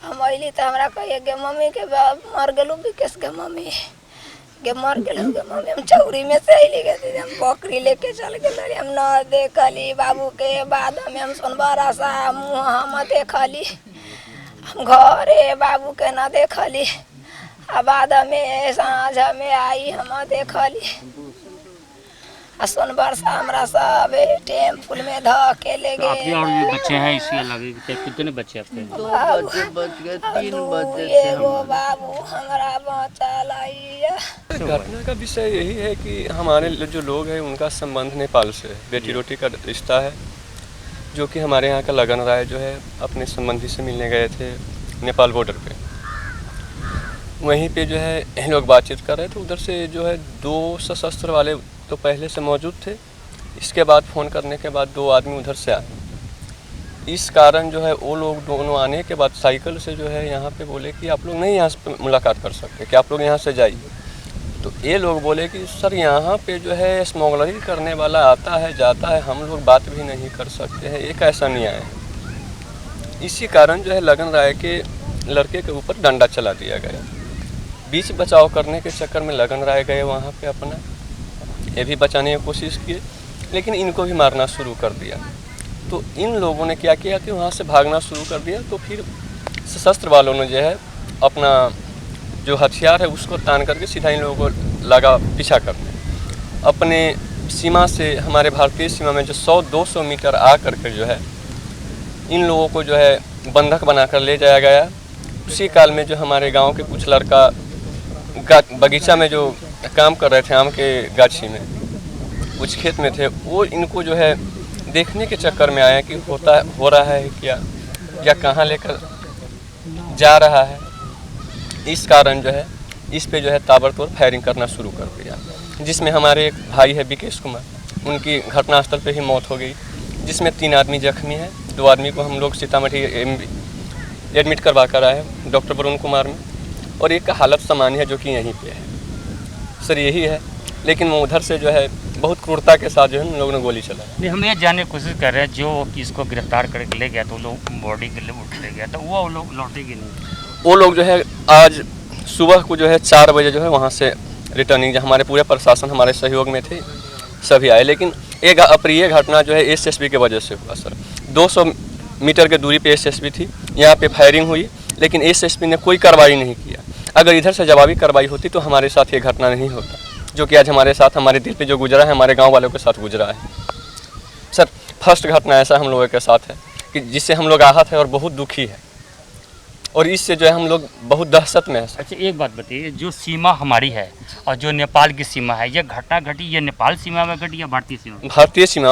हम अली तो हमरा कहिए गे मम्मी के मर गेलू, विकेश के मम्मी गे मर गेलू गे मम्मी। हम चौड़ी में से अली गए, हम बकरी लेके चल गए, हम न देखली बाबू के। बाद में हम सोनबारा सा मुँह हम देखली, हम घरे बाबू के न देखली। आ बाद में साँझ में आई हम देखली, आ सोनबार सा हमरा सब टेम्पुल में धके ले गए। आपके और भी बच्चे हैं इसी अलग? कितने बच्चे आपके? 2 बच्चे बच गए, 3 बच्चे थे। एगो बाबू हमरा बचल है। घटना का विषय यही है कि हमारे जो लोग हैं उनका संबंध नेपाल से है, बेटी रोटी का रिश्ता है, जो कि हमारे यहाँ का लगन राय जो है अपने संबंधी से मिलने गए थे नेपाल बॉर्डर पे। वहीं पे जो है लोग बातचीत कर रहे थे, उधर से जो है 2 सशस्त्र वाले तो पहले से मौजूद थे। इसके बाद फ़ोन करने के बाद 2 आदमी उधर से आए। इस कारण जो है वो लोग दोनों आने के बाद साइकिल से जो है यहाँ पे बोले कि आप लोग नहीं यहाँ से मुलाकात कर सकते, कि आप लोग यहाँ से जाइए। तो ये लोग बोले कि सर यहाँ पे जो है स्मगलरी करने वाला आता है जाता है, हम लोग बात भी नहीं कर सकते हैं, ये कैसा न्याय है। इसी कारण जो है लगन राय के लड़के के ऊपर डंडा चला दिया गया। बीच बचाव करने के चक्कर में लगन राय गए वहाँ पे, अपना ये भी बचाने की कोशिश किए, लेकिन इनको भी मारना शुरू कर दिया। तो इन लोगों ने क्या किया कि वहाँ से भागना शुरू कर दिया। तो फिर सशस्त्र वालों ने जो है अपना जो हथियार है उसको तान करके सीधा इन लोगों को लगा पीछा करने। अपने सीमा से, हमारे भारतीय सीमा में जो 100-200 मीटर आ करके जो है इन लोगों को जो है बंधक बनाकर ले जाया गया। उसी काल में जो हमारे गांव के कुछ लड़का बगीचा में जो काम कर रहे थे, आम के गाछी में, कुछ खेत में थे, वो इनको जो है देखने के चक्कर में आया कि हो रहा है क्या या कहाँ लेकर जा रहा है। इस कारण जो है इस पे जो है ताबड़तोड़ फायरिंग करना शुरू कर दिया, जिसमें हमारे एक भाई है विकेश कुमार, उनकी घटनास्थल पे ही मौत हो गई, जिसमें 3 आदमी जख्मी हैं। 2 आदमी को हम लोग सीतामढ़ी एडमिट करवा कर आए डॉक्टर वरुण कुमार में, और एक का हालत सामान्य है जो कि यहीं पे है। सर यही है, लेकिन वो उधर से जो है बहुत क्रूरता के साथ जो है उन लोगों ने गोली चलाई। नहीं, हम ये जानने की कोशिश कर रहे हैं जो इसको गिरफ्तार करके ले गया तो लोग बॉडी के लिए उठ ले गया, तो वो लोग लौटेगी नहीं। वो लोग जो है आज सुबह को जो है 4 बजे जो है वहाँ से रिटर्निंग, हमारे पूरे प्रशासन हमारे सहयोग में थे, सभी आए। लेकिन एक अप्रिय घटना जो है एसएसबी के वजह से हुआ सर। 200 मीटर के दूरी पे एसएसबी थी, यहाँ पे फायरिंग हुई, लेकिन एसएसबी ने कोई कार्रवाई नहीं किया। अगर इधर से जवाबी कार्रवाई होती तो हमारे साथ ये घटना नहीं होता, जो कि आज हमारे साथ, हमारे दिल पे जो गुजरा है, हमारे गांव वालों के साथ गुजरा है। सर फर्स्ट घटना ऐसा हम लोगों के साथ है कि जिससे हम लोग आहत है और बहुत दुखी है, और इससे जो है हम लोग बहुत दहशत में है। अच्छा एक बात बताइए, जो सीमा हमारी है और जो नेपाल की सीमा है, ये घटना घटी ये नेपाल सीमा में घटी या भारतीय सीमा?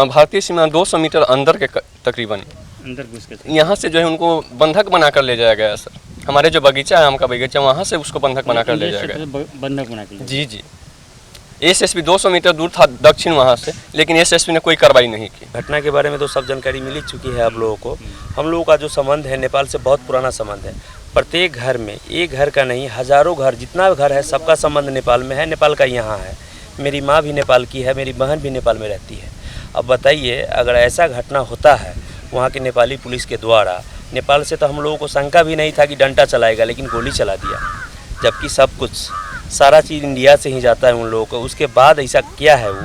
भारतीय सीमा 200 मीटर अंदर के तकरीबन अंदर घुस के यहाँ से जो है उनको बंधक बनाकर ले जाया गया सर। हमारे जो बगीचा है, आम का बगीचा, वहाँ से उसको बंधक बनाकर ले जाया गया। बंधक बना के? जी। एसएसबी 200 मीटर दूर था दक्षिण वहाँ से, लेकिन एसएसबी ने कोई कार्रवाई नहीं की। घटना के बारे में तो सब जानकारी मिल ही चुकी है आप लोगों को। हम लोगों का जो संबंध है नेपाल से बहुत पुराना संबंध है। प्रत्येक घर में, एक घर का नहीं, हज़ारों घर, जितना घर है सबका संबंध नेपाल में है, नेपाल का यहाँ है। मेरी माँ भी नेपाल की है, मेरी बहन भी नेपाल में रहती है। अब बताइए, अगर ऐसा घटना होता है वहाँ के नेपाली पुलिस के द्वारा, नेपाल से तो हम लोगों को शंका भी नहीं था कि डंडा चलाएगा, लेकिन गोली चला दिया, जबकि सब कुछ सारा चीज़ इंडिया से ही जाता है उन लोगों को। उसके बाद ऐसा क्या है वो,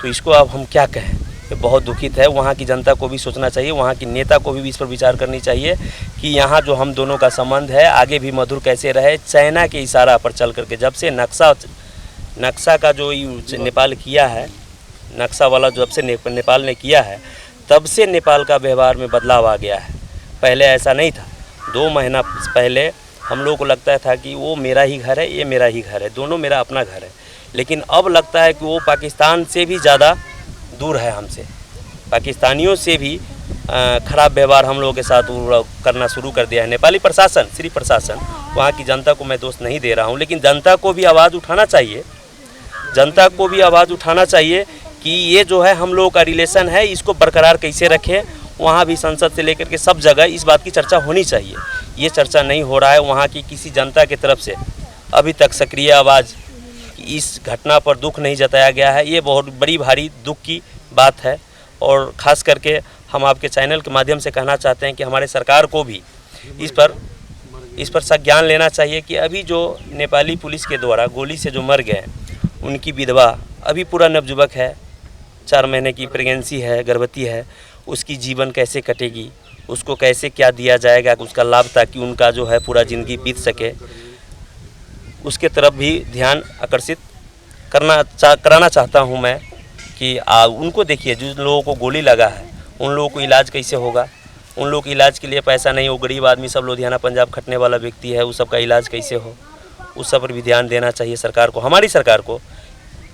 तो इसको अब हम क्या कहें। ये बहुत दुखित है। वहाँ की जनता को भी सोचना चाहिए, वहाँ की नेता को भी इस पर विचार करनी चाहिए कि यहाँ जो हम दोनों का संबंध है आगे भी मधुर कैसे रहे। चाइना के इशारा पर चल करके, जब से नक्शा का जो नेपाल किया है, नक्शा वाला जब से नेपाल ने किया है, तब से नेपाल का व्यवहार में बदलाव आ गया है। पहले ऐसा नहीं था। 2 महीना पहले हम लोगों को लगता था कि वो मेरा ही घर है, ये मेरा ही घर है, दोनों मेरा अपना घर है। लेकिन अब लगता है कि वो पाकिस्तान से भी ज़्यादा दूर है हमसे। पाकिस्तानियों से भी ख़राब व्यवहार हम लोगों के साथ करना शुरू कर दिया है नेपाली प्रशासन, सिर्फ प्रशासन। वहाँ की जनता को मैं दोष नहीं दे रहा हूँ, लेकिन जनता को भी आवाज़ उठाना चाहिए। जनता को भी आवाज़ उठाना चाहिए कि ये जो है हम लोगों का रिलेशन है, इसको बरकरार कैसे रखें। वहाँ भी संसद से लेकर के सब जगह इस बात की चर्चा होनी चाहिए। ये चर्चा नहीं हो रहा है। वहाँ की किसी जनता की तरफ से अभी तक सक्रिय आवाज़ इस घटना पर दुख नहीं जताया गया है। ये बहुत बड़ी भारी दुख की बात है। और ख़ास करके हम आपके चैनल के माध्यम से कहना चाहते हैं कि हमारे सरकार को भी इस पर संज्ञान लेना चाहिए कि अभी जो नेपाली पुलिस के द्वारा गोली से जो मर गए, उनकी विधवा अभी पूरा नवजुवक है, 4 महीने की प्रेगनेंसी है, गर्भवती है, उसकी जीवन कैसे कटेगी, उसको कैसे क्या दिया जाएगा उसका लाभ, ताकि उनका जो है पूरा ज़िंदगी बीत सके, उसके तरफ भी ध्यान आकर्षित कराना चाहता हूं मैं कि उनको देखिए, जिन लोगों को गोली लगा है उन लोगों को इलाज कैसे होगा। उन लोगों के इलाज के लिए पैसा नहीं, वो गरीब आदमी सब लुधियाना पंजाब खटने वाला व्यक्ति है, उस सब का इलाज कैसे हो, उस सब पर भी ध्यान देना चाहिए सरकार को, हमारी सरकार को।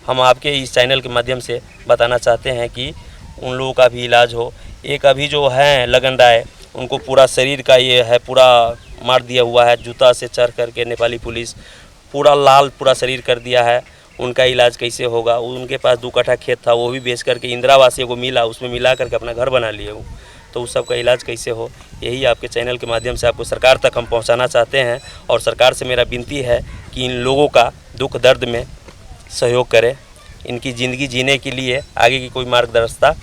हम आपके इस चैनल के माध्यम से बताना चाहते हैं कि उन लोगों का भी इलाज हो। एक अभी जो हैं लगन राय, उनको पूरा शरीर का ये है पूरा मार दिया हुआ है, जूता से चढ़ करके नेपाली पुलिस पूरा लाल पूरा शरीर कर दिया है। उनका इलाज कैसे होगा। उनके पास 2 कट्ठा खेत था, वो भी बेच करके इंदिरावास को मिला, उसमें मिला करके अपना घर बना लिए वो, तो उस सब का इलाज कैसे हो। यही आपके चैनल के माध्यम से आपको सरकार तक हम पहुंचाना चाहते हैं। और सरकार से मेरा विनती है कि इन लोगों का दुख दर्द में सहयोग करे, इनकी ज़िंदगी जीने के लिए आगे की कोई मार्गदर्शिता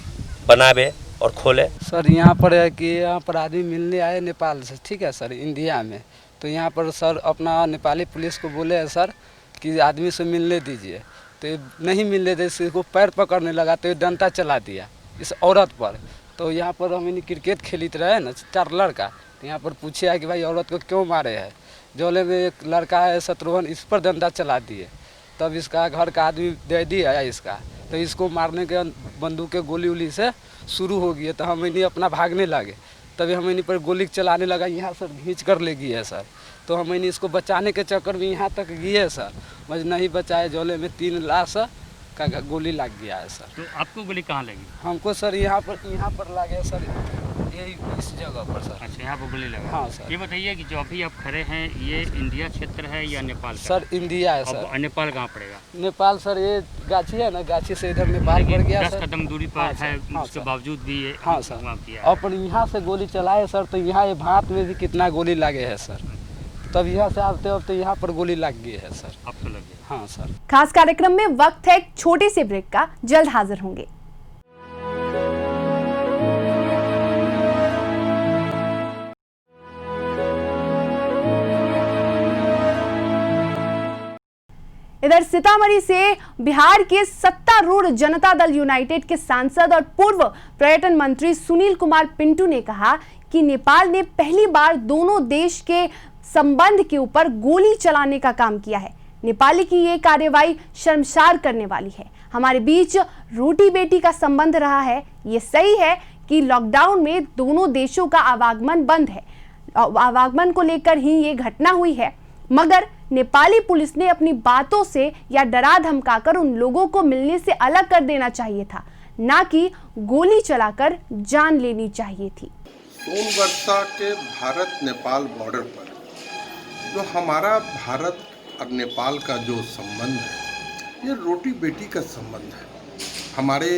बनावे और खोले। सर यहाँ पर है कि यहाँ पर आदमी मिलने आए नेपाल से, ठीक है सर, इंडिया में, तो यहाँ पर सर अपना नेपाली पुलिस को बोले है सर कि आदमी से मिलने दीजिए, तो ये नहीं मिलने दे, इसको पैर पकड़ने लगा, तो ये डंडा चला दिया इस औरत पर। तो यहाँ पर हम क्रिकेट खेलित रहे ना 4 लड़का, तो यहाँ पर पूछे कि भाई औरत को क्यों मारे है। जोले में एक लड़का है शत्रुघ्न, इस पर डंडा चला दिए, तब इसका घर का आदमी दे दिया इसका, तो इसको मारने के बंदूक के गोली उली से शुरू हो गई, तो हम इन्हें अपना भागने लगे, तभी हमें पर गोली चलाने लगा, यहाँ सर खींच कर ले गई है सर। तो हमें इसको बचाने के चक्कर में यहाँ तक गई है सर, बस नहीं बचाए। झोले में 3 लाश का गोली लग गया है सर। तो आपको गोली कहाँ लगी? हमको सर यहाँ पर लगे सर, यही इस जगह पर सर। अच्छा, यहाँ पर गोली लगा। हाँ सर। ये बताइए कि जो अभी आप खड़े हैं ये इंडिया क्षेत्र है या नेपाल का? सर इंडिया है सर। नेपाल कहाँ पड़ेगा? नेपाल सर ये गाछी है ना, गाछी से इधर नेपाल पड़ गया 10 कदम दूरी पर है, उसके बावजूद भी ये हाँ सर अपन यहाँ से गोली चलाए सर। तो यहाँ ये भात में भी कितना गोली लगे है सर, तब यहाँ से आते वक्त यहाँ पर गोली लग गई है सर। आपको लग गया? हाँ सर। खास कार्यक्रम में वक्त है एक छोटे से ब्रेक का, जल्द हाजिर होंगे। इधर सीतामढ़ी से बिहार के सत्तारूढ़ जनता दल यूनाइटेड के सांसद और पूर्व पर्यटन मंत्री सुनील कुमार पिंटू ने कहा कि नेपाल ने पहली बार दोनों देश के संबंध के ऊपर गोली चलाने का काम किया है। नेपाली की ये कार्यवाही शर्मसार करने वाली है। हमारे बीच रोटी बेटी का संबंध रहा है। ये सही है कि लॉकडाउन में दोनों देशों का आवागमन बंद है, आवागमन को लेकर ही ये घटना हुई है, मगर नेपाली पुलिस ने अपनी बातों से या डरा धमकाकर उन लोगों को मिलने से अलग कर देना चाहिए था, ना कि गोली चलाकर जान लेनी चाहिए थी। सोनवर्षा के भारत नेपाल बॉर्डर पर जो हमारा भारत और नेपाल का जो संबंध है, ये रोटी बेटी का संबंध है। हमारे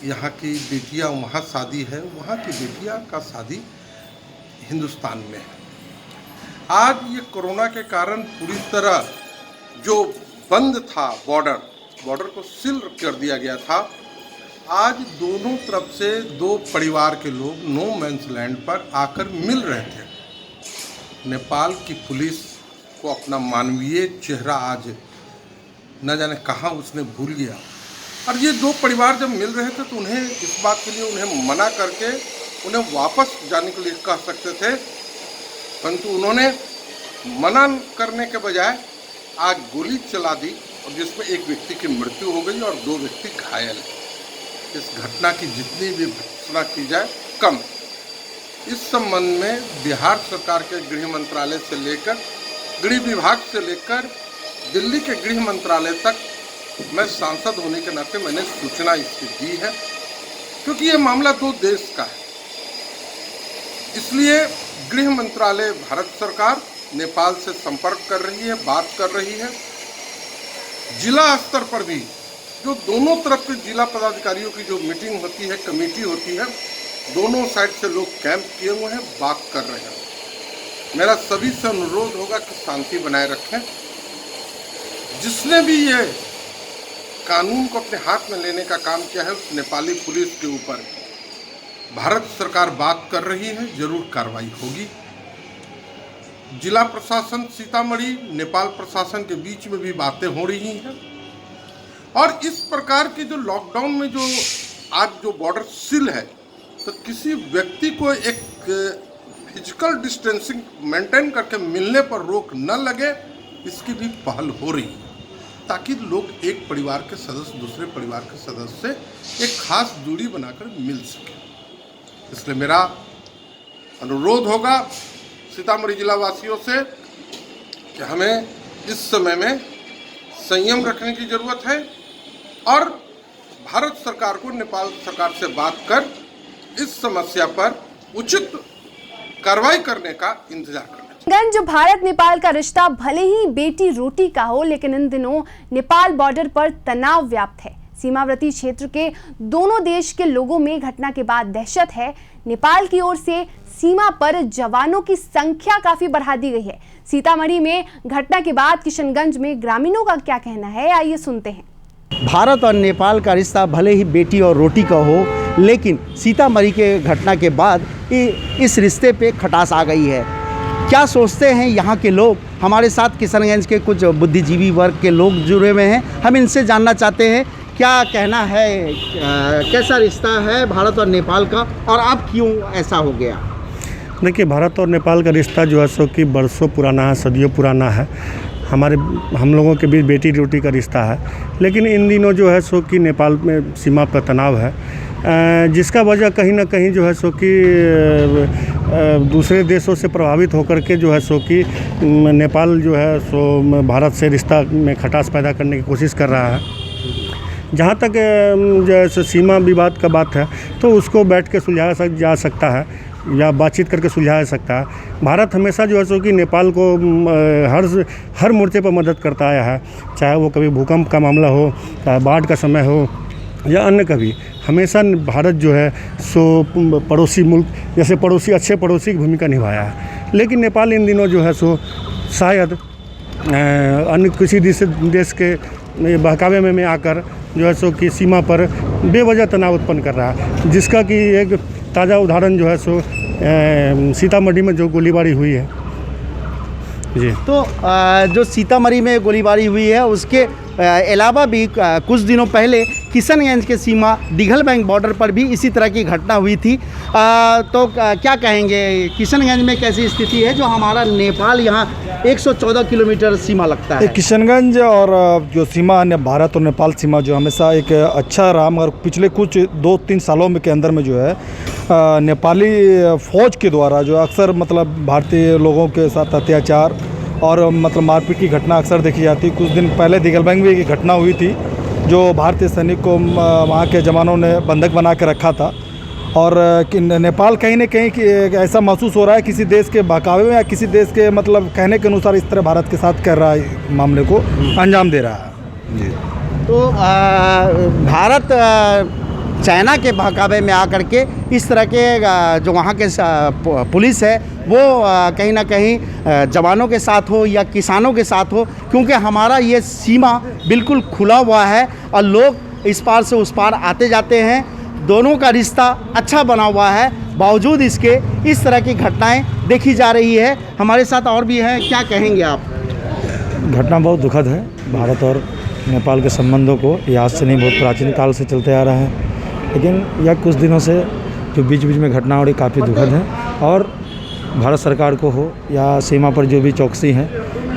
यहाँ की बेटियाँ वहाँ शादी है, वहाँ की बेटियाँ का शादी हिंदुस्तान में है। आज ये कोरोना के कारण पूरी तरह जो बंद था बॉर्डर को सील कर दिया गया था। आज दोनों तरफ से 2 परिवार के लोग नो मैंस लैंड पर आकर मिल रहे थे। नेपाल की पुलिस को अपना मानवीय चेहरा आज न जाने कहाँ उसने भूल गया। और ये 2 परिवार जब मिल रहे थे तो उन्हें इस बात के लिए उन्हें मना करके उन्हें वापस जाने के लिए कह सकते थे, परंतु उन्होंने मना करने के बजाय आज गोली चला दी और जिसमें एक व्यक्ति की मृत्यु हो गई और 2 व्यक्ति घायल हैं। इस घटना की जितनी भी भर्त्सना की जाए कम। इस संबंध में बिहार सरकार के गृह मंत्रालय से लेकर गृह विभाग से लेकर दिल्ली के गृह मंत्रालय तक मैं सांसद होने के नाते मैंने सूचना इसकी दी है, क्योंकि ये मामला 2 देश का है। इसलिए गृह मंत्रालय भारत सरकार नेपाल से संपर्क कर रही है, बात कर रही है। जिला स्तर पर भी जो दोनों तरफ के जिला पदाधिकारियों की जो मीटिंग होती है, कमेटी होती है, दोनों साइड से लोग कैंप किए हुए हैं, बात कर रहे हैं। मेरा सभी से अनुरोध होगा कि शांति बनाए रखें। जिसने भी ये कानून को अपने हाथ में लेने का काम किया है, उस नेपाली पुलिस के ऊपर भारत सरकार बात कर रही है, जरूर कार्रवाई होगी। जिला प्रशासन सीतामढ़ी नेपाल प्रशासन के बीच में भी बातें हो रही हैं और इस प्रकार के जो लॉकडाउन में जो आज जो बॉर्डर सील है, तो किसी व्यक्ति को एक फिजिकल डिस्टेंसिंग मेंटेन करके मिलने पर रोक न लगे, इसकी भी पहल हो रही है, ताकि लोग एक परिवार के सदस्य दूसरे परिवार के सदस्य से एक खास दूरी बनाकर मिल सके। इसलिए मेरा अनुरोध होगा सीतामढ़ी जिला वासियों से कि हमें इस समय में संयम रखने की जरूरत है और भारत सरकार को नेपाल सरकार से बात कर इस समस्या पर उचित कार्रवाई करने का इंतजार करना। जो भारत नेपाल का रिश्ता भले ही बेटी रोटी का हो, लेकिन इन दिनों नेपाल बॉर्डर पर तनाव व्याप्त है। सीमावर्ती क्षेत्र के दोनों देश के लोगों में घटना के बाद दहशत है। नेपाल की ओर से सीमा पर जवानों की संख्या काफी बढ़ा दी गई है। सीतामढ़ी में घटना के बाद किशनगंज में ग्रामीणों का क्या कहना है, आइए सुनते हैं। भारत और नेपाल का रिश्ता भले ही बेटी और रोटी का हो, लेकिन सीतामढ़ी के घटना के बाद इस रिश्ते पे खटास आ गई है। क्या सोचते हैं यहाँ के लोग? हमारे साथ किशनगंज के कुछ बुद्धिजीवी वर्ग के लोग जुड़े हुए हैं, हम इनसे जानना चाहते हैं क्या कहना है, कैसा रिश्ता है भारत और नेपाल का और अब क्यों ऐसा हो गया? देखिए, भारत और नेपाल का रिश्ता जो है सो कि बरसों पुराना है, सदियों पुराना है। हम लोगों के बीच बेटी रोटी का रिश्ता है, लेकिन इन दिनों जो है सो कि नेपाल में सीमा पर तनाव है, जिसका वजह कहीं ना कहीं जो है सो कि दूसरे देशों से प्रभावित होकर के जो है सो कि नेपाल जो है सो भारत से रिश्ता में खटास पैदा करने की कोशिश कर रहा है। जहाँ तक जैसे सीमा विवाद का बात है तो उसको बैठ के सुलझाया जा सकता है या बातचीत करके सुलझाया सकता है। भारत हमेशा जो है सो कि नेपाल को हर मोर्चे पर मदद करता आया है, चाहे वो कभी भूकंप का मामला हो, चाहे बाढ़ का समय हो या अन्य कभी। हमेशा भारत जो है सो पड़ोसी मुल्क जैसे अच्छे पड़ोसी की भूमिका निभाया है। लेकिन नेपाल इन दिनों जो है सो शायद अन्य किसी देश के बहकावे में आकर जो है सो कि सीमा पर बेवजह तनाव उत्पन्न कर रहा है, जिसका कि एक ताज़ा उदाहरण जो है सो सीतामढ़ी में जो गोलीबारी हुई है जी। तो जो सीतामढ़ी में गोलीबारी हुई है उसके अलावा भी कुछ दिनों पहले किशनगंज के सीमा दिघलबैंक बॉर्डर पर भी इसी तरह की घटना हुई थी। तो क्या कहेंगे, किशनगंज में कैसी स्थिति है जो हमारा नेपाल यहाँ 114 किलोमीटर सीमा लगता है? किशनगंज और जो सीमा भारत और नेपाल सीमा जो हमेशा एक अच्छा रहा, मगर पिछले कुछ 2-3 सालों में के अंदर में जो है नेपाली फ़ौज के द्वारा जो अक्सर मतलब भारतीय लोगों के साथ अत्याचार और मतलब मारपीट की घटना अक्सर देखी जाती है। कुछ दिन पहले दिघलबैंक में एक घटना हुई थी जो भारतीय सैनिक को वहाँ के जवानों ने बंधक बना के रखा था। और नेपाल कहीं न कहीं ऐसा महसूस हो रहा है किसी देश के बहकावे में या किसी देश के मतलब कहने के अनुसार इस तरह भारत के साथ कर रहा है, मामले को अंजाम दे रहा है जी। तो भारत चाइना के बहकावे में आकर के इस तरह के जो वहाँ के पुलिस है वो कहीं ना कहीं जवानों के साथ हो या किसानों के साथ हो, क्योंकि हमारा ये सीमा बिल्कुल खुला हुआ है और लोग इस पार से उस पार आते जाते हैं। दोनों का रिश्ता अच्छा बना हुआ है, बावजूद इसके इस तरह की घटनाएं देखी जा रही है। हमारे साथ और भी हैं, क्या कहेंगे आप? घटना बहुत दुखद है। भारत और नेपाल के संबंधों को ये आज से नहीं, बहुत प्राचीन काल से चलते आ रहा है, लेकिन यह कुछ दिनों से जो बीच बीच में घटना हो रही काफ़ी दुखद है। और भारत सरकार को हो या सीमा पर जो भी चौकसी हैं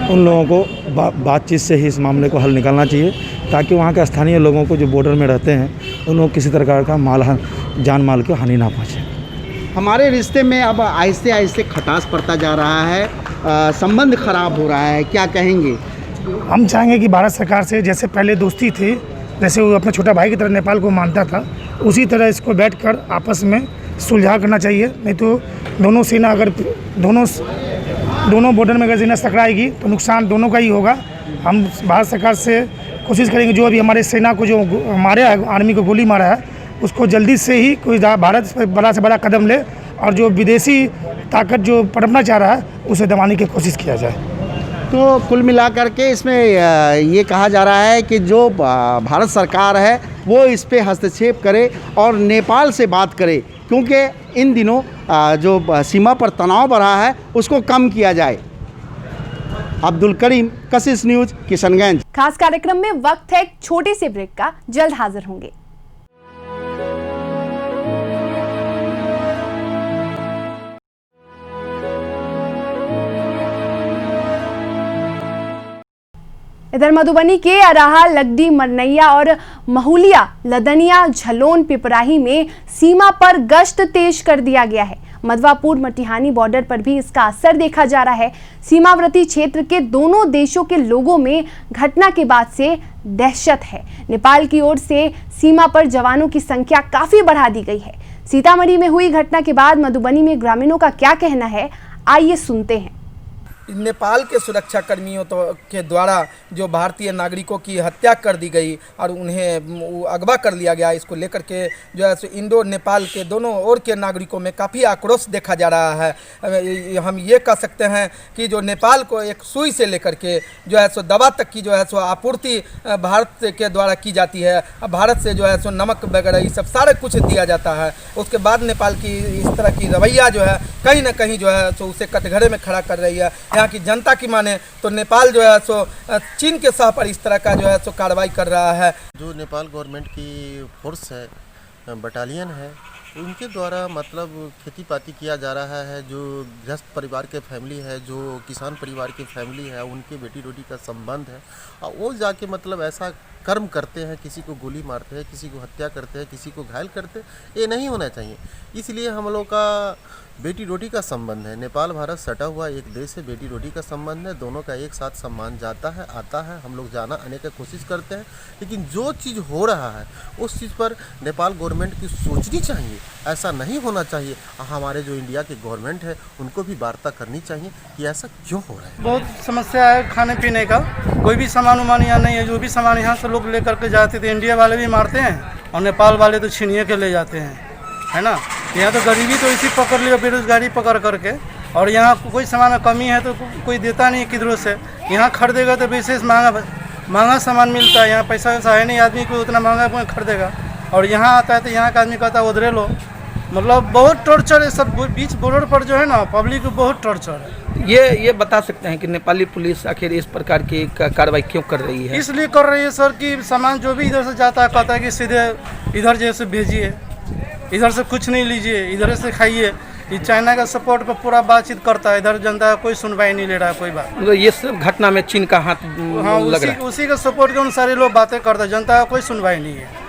उन लोगों को बातचीत से ही इस मामले को हल निकालना चाहिए, ताकि वहाँ के स्थानीय लोगों को जो बॉर्डर में रहते हैं उन लोगों को किसी प्रकार का जान माल को हानि ना पहुँचे। हमारे रिश्ते में अब आहिस्ते आहिस्ते खटास पड़ता जा रहा है, संबंध खराब हो रहा है, क्या कहेंगे? हम चाहेंगे कि भारत सरकार से जैसे पहले दोस्ती थी, जैसे वो अपने छोटा भाई की तरह नेपाल को मानता था, उसी तरह इसको बैठकर आपस में सुलझा करना चाहिए। नहीं तो दोनों सेना अगर दोनों बॉर्डर में अगर सेना टकराएगी तो नुकसान दोनों का ही होगा। हम भारत सरकार से कोशिश करेंगे जो अभी हमारे सेना को जो मारा है, आर्मी को गोली मारा है, उसको जल्दी से ही कोई भारत इस पर बड़ा से बड़ा कदम ले और जो विदेशी ताकत जो पनपना चाह रहा है उसे दबाने की कोशिश किया जाए। तो कुल मिलाकर के इसमें ये कहा जा रहा है कि जो भारत सरकार है वो इस पे हस्तक्षेप करे और नेपाल से बात करे, क्योंकि इन दिनों जो सीमा पर तनाव बढ़ा है उसको कम किया जाए। अब्दुल करीम, कशिश न्यूज़, किशनगंज। खास कार्यक्रम में वक्त है एक छोटे से ब्रेक का, जल्द हाजिर होंगे। इधर मधुबनी के अराहा, लगडी, मरनैया और महुलिया, लदनिया, झलोन, पिपराही में सीमा पर गश्त तेज कर दिया गया है। मधवापुर मटिहानी बॉर्डर पर भी इसका असर देखा जा रहा है। सीमावर्ती क्षेत्र के दोनों देशों के लोगों में घटना के बाद से दहशत है। नेपाल की ओर से सीमा पर जवानों की संख्या काफी बढ़ा दी गई है। सीतामढ़ी में हुई घटना के बाद मधुबनी में ग्रामीणों का क्या कहना है, आइए सुनते हैं। नेपाल के सुरक्षा कर्मियों के द्वारा जो भारतीय नागरिकों की हत्या कर दी गई और उन्हें अगवा कर लिया गया, इसको लेकर के जो है सो इंडो नेपाल के दोनों ओर के नागरिकों में काफ़ी आक्रोश देखा जा रहा है। हम ये कह सकते हैं कि जो नेपाल को एक सुई से लेकर के जो है सो दवा तक की जो है सो आपूर्ति भारत के द्वारा की जाती है। भारत से जो है सो नमक वगैरह ये सब सारा कुछ दिया जाता है। उसके बाद नेपाल की इस तरह की रवैया जो है कहीं ना कहीं जो है सो उसे कटघरे में खड़ा कर रही है। यहाँ की जनता की माने तो नेपाल जो है सो चीन के सह पर इस तरह का जो है सो कार्रवाई कर रहा है। जो नेपाल गवर्नमेंट की फोर्स है, बटालियन है, उनके द्वारा मतलब खेती पाती किया जा रहा है। जो गृहस्थ परिवार के फैमिली है, जो किसान परिवार की फैमिली है, उनके बेटी रोटी का संबंध है और वो जाके मतलब ऐसा कर्म करते हैं, किसी को गोली मारते हैं, किसी को हत्या करते हैं, किसी को घायल करते हैं, ये नहीं होना चाहिए। इसलिए हम लोग का बेटी रोटी का संबंध है। नेपाल भारत सटा हुआ एक देश है, बेटी रोटी का संबंध है। दोनों का एक साथ सम्मान जाता है, आता है। हम लोग जाना आने का कोशिश करते हैं, लेकिन जो चीज़ हो रहा है उस चीज़ पर नेपाल गवर्नमेंट की सोचनी चाहिए। ऐसा नहीं होना चाहिए। हमारे जो इंडिया के गवर्नमेंट है उनको भी वार्ता करनी चाहिए कि ऐसा क्यों हो रहा है। बहुत समस्या है खाने पीने का, कोई भी सामान उमान यहाँ नहीं है। जो भी सामान यहाँ से लोग लेकर के जाते थे, इंडिया वाले भी मारते हैं और नेपाल वाले तो छीनिए के ले जाते हैं, है ना। यहाँ तो गरीबी तो इसी पकड़ लिया, बेरोजगारी पकड़ करके। और यहाँ कोई सामान में कमी है तो कोई देता नहीं किधरों से। यहाँ खरीदेगा तो विशेष महंगा सामान मिलता है। यहाँ पैसा वैसा है नहीं, आदमी को उतना महंगा खरीदेगा। और यहाँ आता है तो यहाँ का आदमी कहता है उधरे लो। मतलब बहुत टॉर्चर है सब बीच बॉर्डर पर जो है ना, पब्लिक को बहुत टॉर्चर है। ये बता सकते हैं कि नेपाली पुलिस आखिर इस प्रकार की कार्रवाई क्यों कर रही है? इसलिए कर रही है सर कि सामान जो भी इधर से जाता है कहता है कि सीधे इधर जैसे भेजिए, इधर से कुछ नहीं लीजिए, इधर से खाइए। ये चाइना का सपोर्ट पर पूरा बातचीत करता है। इधर जनता का कोई सुनवाई नहीं ले रहा है कोई बात। मतलब ये सब घटना में चीन का हाथ लग रहा है। उसी का सपोर्ट के अनुसार लोग बातें करते हैं। जनता का कोई सुनवाई नहीं है।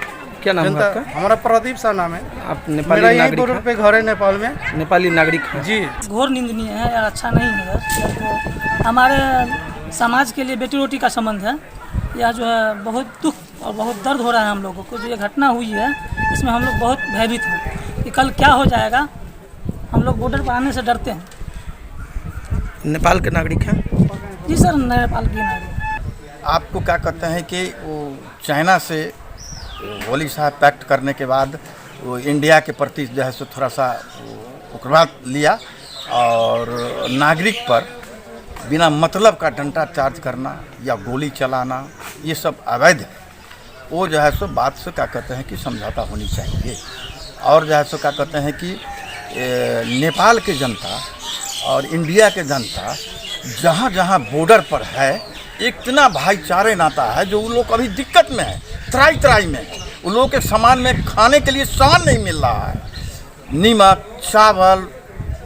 क्या नाम है आपका? हमारा प्रदीप सा नाम है। आप नेपाली नागरिक बॉर्डर पे घर है नेपाल में। नेपाली नागरिक जी। घोर निंदनीय है, अच्छा नहीं है। तो हमारे समाज के लिए बेटी रोटी का संबंध है। यह जो है बहुत दुख और बहुत दर्द हो रहा है हम लोगों को। जो ये घटना हुई है इसमें हम लोग बहुत भयभीत हैं कि कल क्या हो जाएगा। हम लोग बॉर्डर पर आने से डरते हैं। नेपाल के नागरिक हैं? जी सर, नेपाल के नागरिक। आपको क्या कहते हैं कि वो चाइना से ओली साहब पैक्ट करने के बाद वो इंडिया के प्रति जो है सो थोड़ा सा उग्रवाद लिया और नागरिक पर बिना मतलब का डंडा चार्ज करना या गोली चलाना, ये सब अवैध है। वो जो है सो बात से क्या कहते हैं कि समझौता होनी चाहिए। और जो है सो क्या कहते हैं कि नेपाल के जनता और इंडिया के जनता जहाँ जहाँ बॉर्डर पर है इतना भाईचारे नाता है जो वो लोग अभी दिक्कत में है, त्राई में है। उन लोगों के सामान में खाने के लिए सामान नहीं मिल रहा है, नमक, चावल,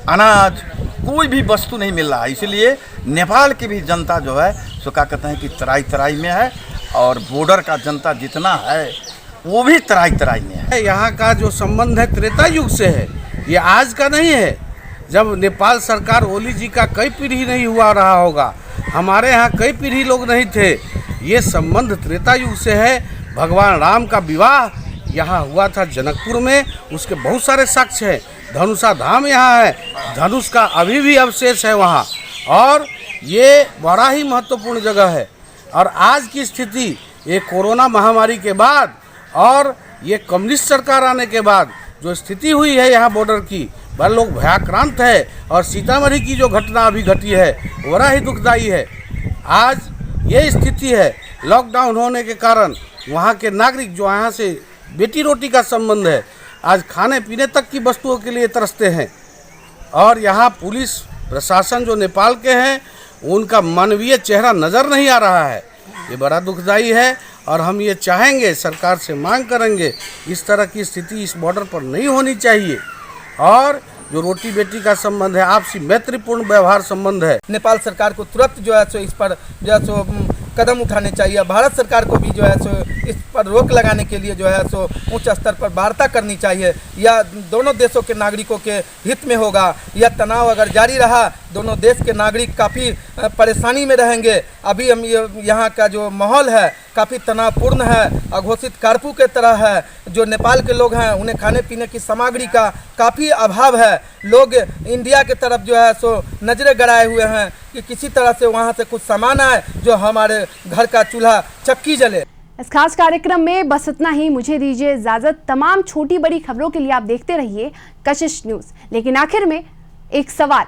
अनाज, कोई भी वस्तु नहीं मिल रहा है। इसलिए नेपाल की भी जनता जो है सो क्या कहते हैं कि त्राई में है और बॉर्डर का जनता जितना है वो भी त्राई में है। यहाँ का जो संबंध है त्रेता युग से है, ये आज का नहीं है। जब नेपाल सरकार ओली जी का कई पीढ़ी नहीं हुआ रहा होगा, हमारे यहाँ कई पीढ़ी लोग नहीं थे। ये संबंध त्रेता युग से है। भगवान राम का विवाह यहाँ हुआ था जनकपुर में, उसके बहुत सारे साक्ष्य हैं। धनुषा धाम यहाँ है, धनुष का अभी भी अवशेष है वहाँ। और ये बड़ा ही महत्वपूर्ण जगह है। और आज की स्थिति ये कोरोना महामारी के बाद और ये कम्युनिस्ट सरकार आने के बाद जो स्थिति हुई है यहाँ बॉर्डर की, वह लोग भयाक्रांत है। और सीतामढ़ी की जो घटना अभी घटी है बड़ा ही दुखदायी है। आज ये स्थिति है, लॉकडाउन होने के कारण वहाँ के नागरिक जो यहाँ से बेटी रोटी का संबंध है, आज खाने पीने तक की वस्तुओं के लिए तरसते हैं। और यहाँ पुलिस प्रशासन जो नेपाल के हैं उनका मानवीय चेहरा नज़र नहीं आ रहा है। ये बड़ा दुखदायी है। और हम ये चाहेंगे, सरकार से मांग करेंगे, इस तरह की स्थिति इस बॉर्डर पर नहीं होनी चाहिए। और जो रोटी बेटी का संबंध है, आपसी मैत्रीपूर्ण व्यवहार संबंध है। नेपाल सरकार को तुरंत जो है सो इस पर जो है सो कदम उठाने चाहिए। भारत सरकार को भी जो है सो इस पर रोक लगाने के लिए जो है सो उच्च स्तर पर वार्ता करनी चाहिए। या दोनों देशों के नागरिकों के हित में होगा। यह तनाव अगर जारी रहा, दोनों देश के नागरिक काफ़ी परेशानी में रहेंगे। अभी हम यहाँ का जो माहौल है काफ़ी तनावपूर्ण है, अघोषित कारपू के तरह है। जो नेपाल के लोग हैं उन्हें खाने पीने की सामग्री का काफ़ी अभाव है। लोग इंडिया के तरफ जो है सो नजरें गड़ाए हुए हैं कि किसी तरह से वहाँ से कुछ सामान आए जो हमारे घर का चूल्हा चक्की जले। इस खास कार्यक्रम में बस इतना ही। मुझे दीजिए इजाजत। तमाम छोटी बड़ी खबरों के लिए आप देखते रहिए कशिश न्यूज। लेकिन आखिर में एक सवाल,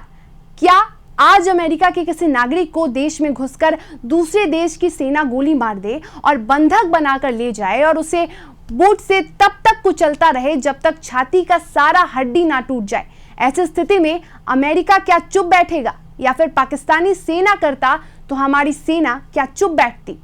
क्या आज अमेरिका के किसी नागरिक को देश में घुसकर दूसरे देश की सेना गोली मार दे और बंधक बनाकर ले जाए और उसे बूट से तब तक कुचलता रहे जब तक छाती का सारा हड्डी ना टूट जाए? ऐसी स्थिति में अमेरिका क्या चुप बैठेगा, या फिर पाकिस्तानी सेना करता तो हमारी सेना क्या चुप बैठती?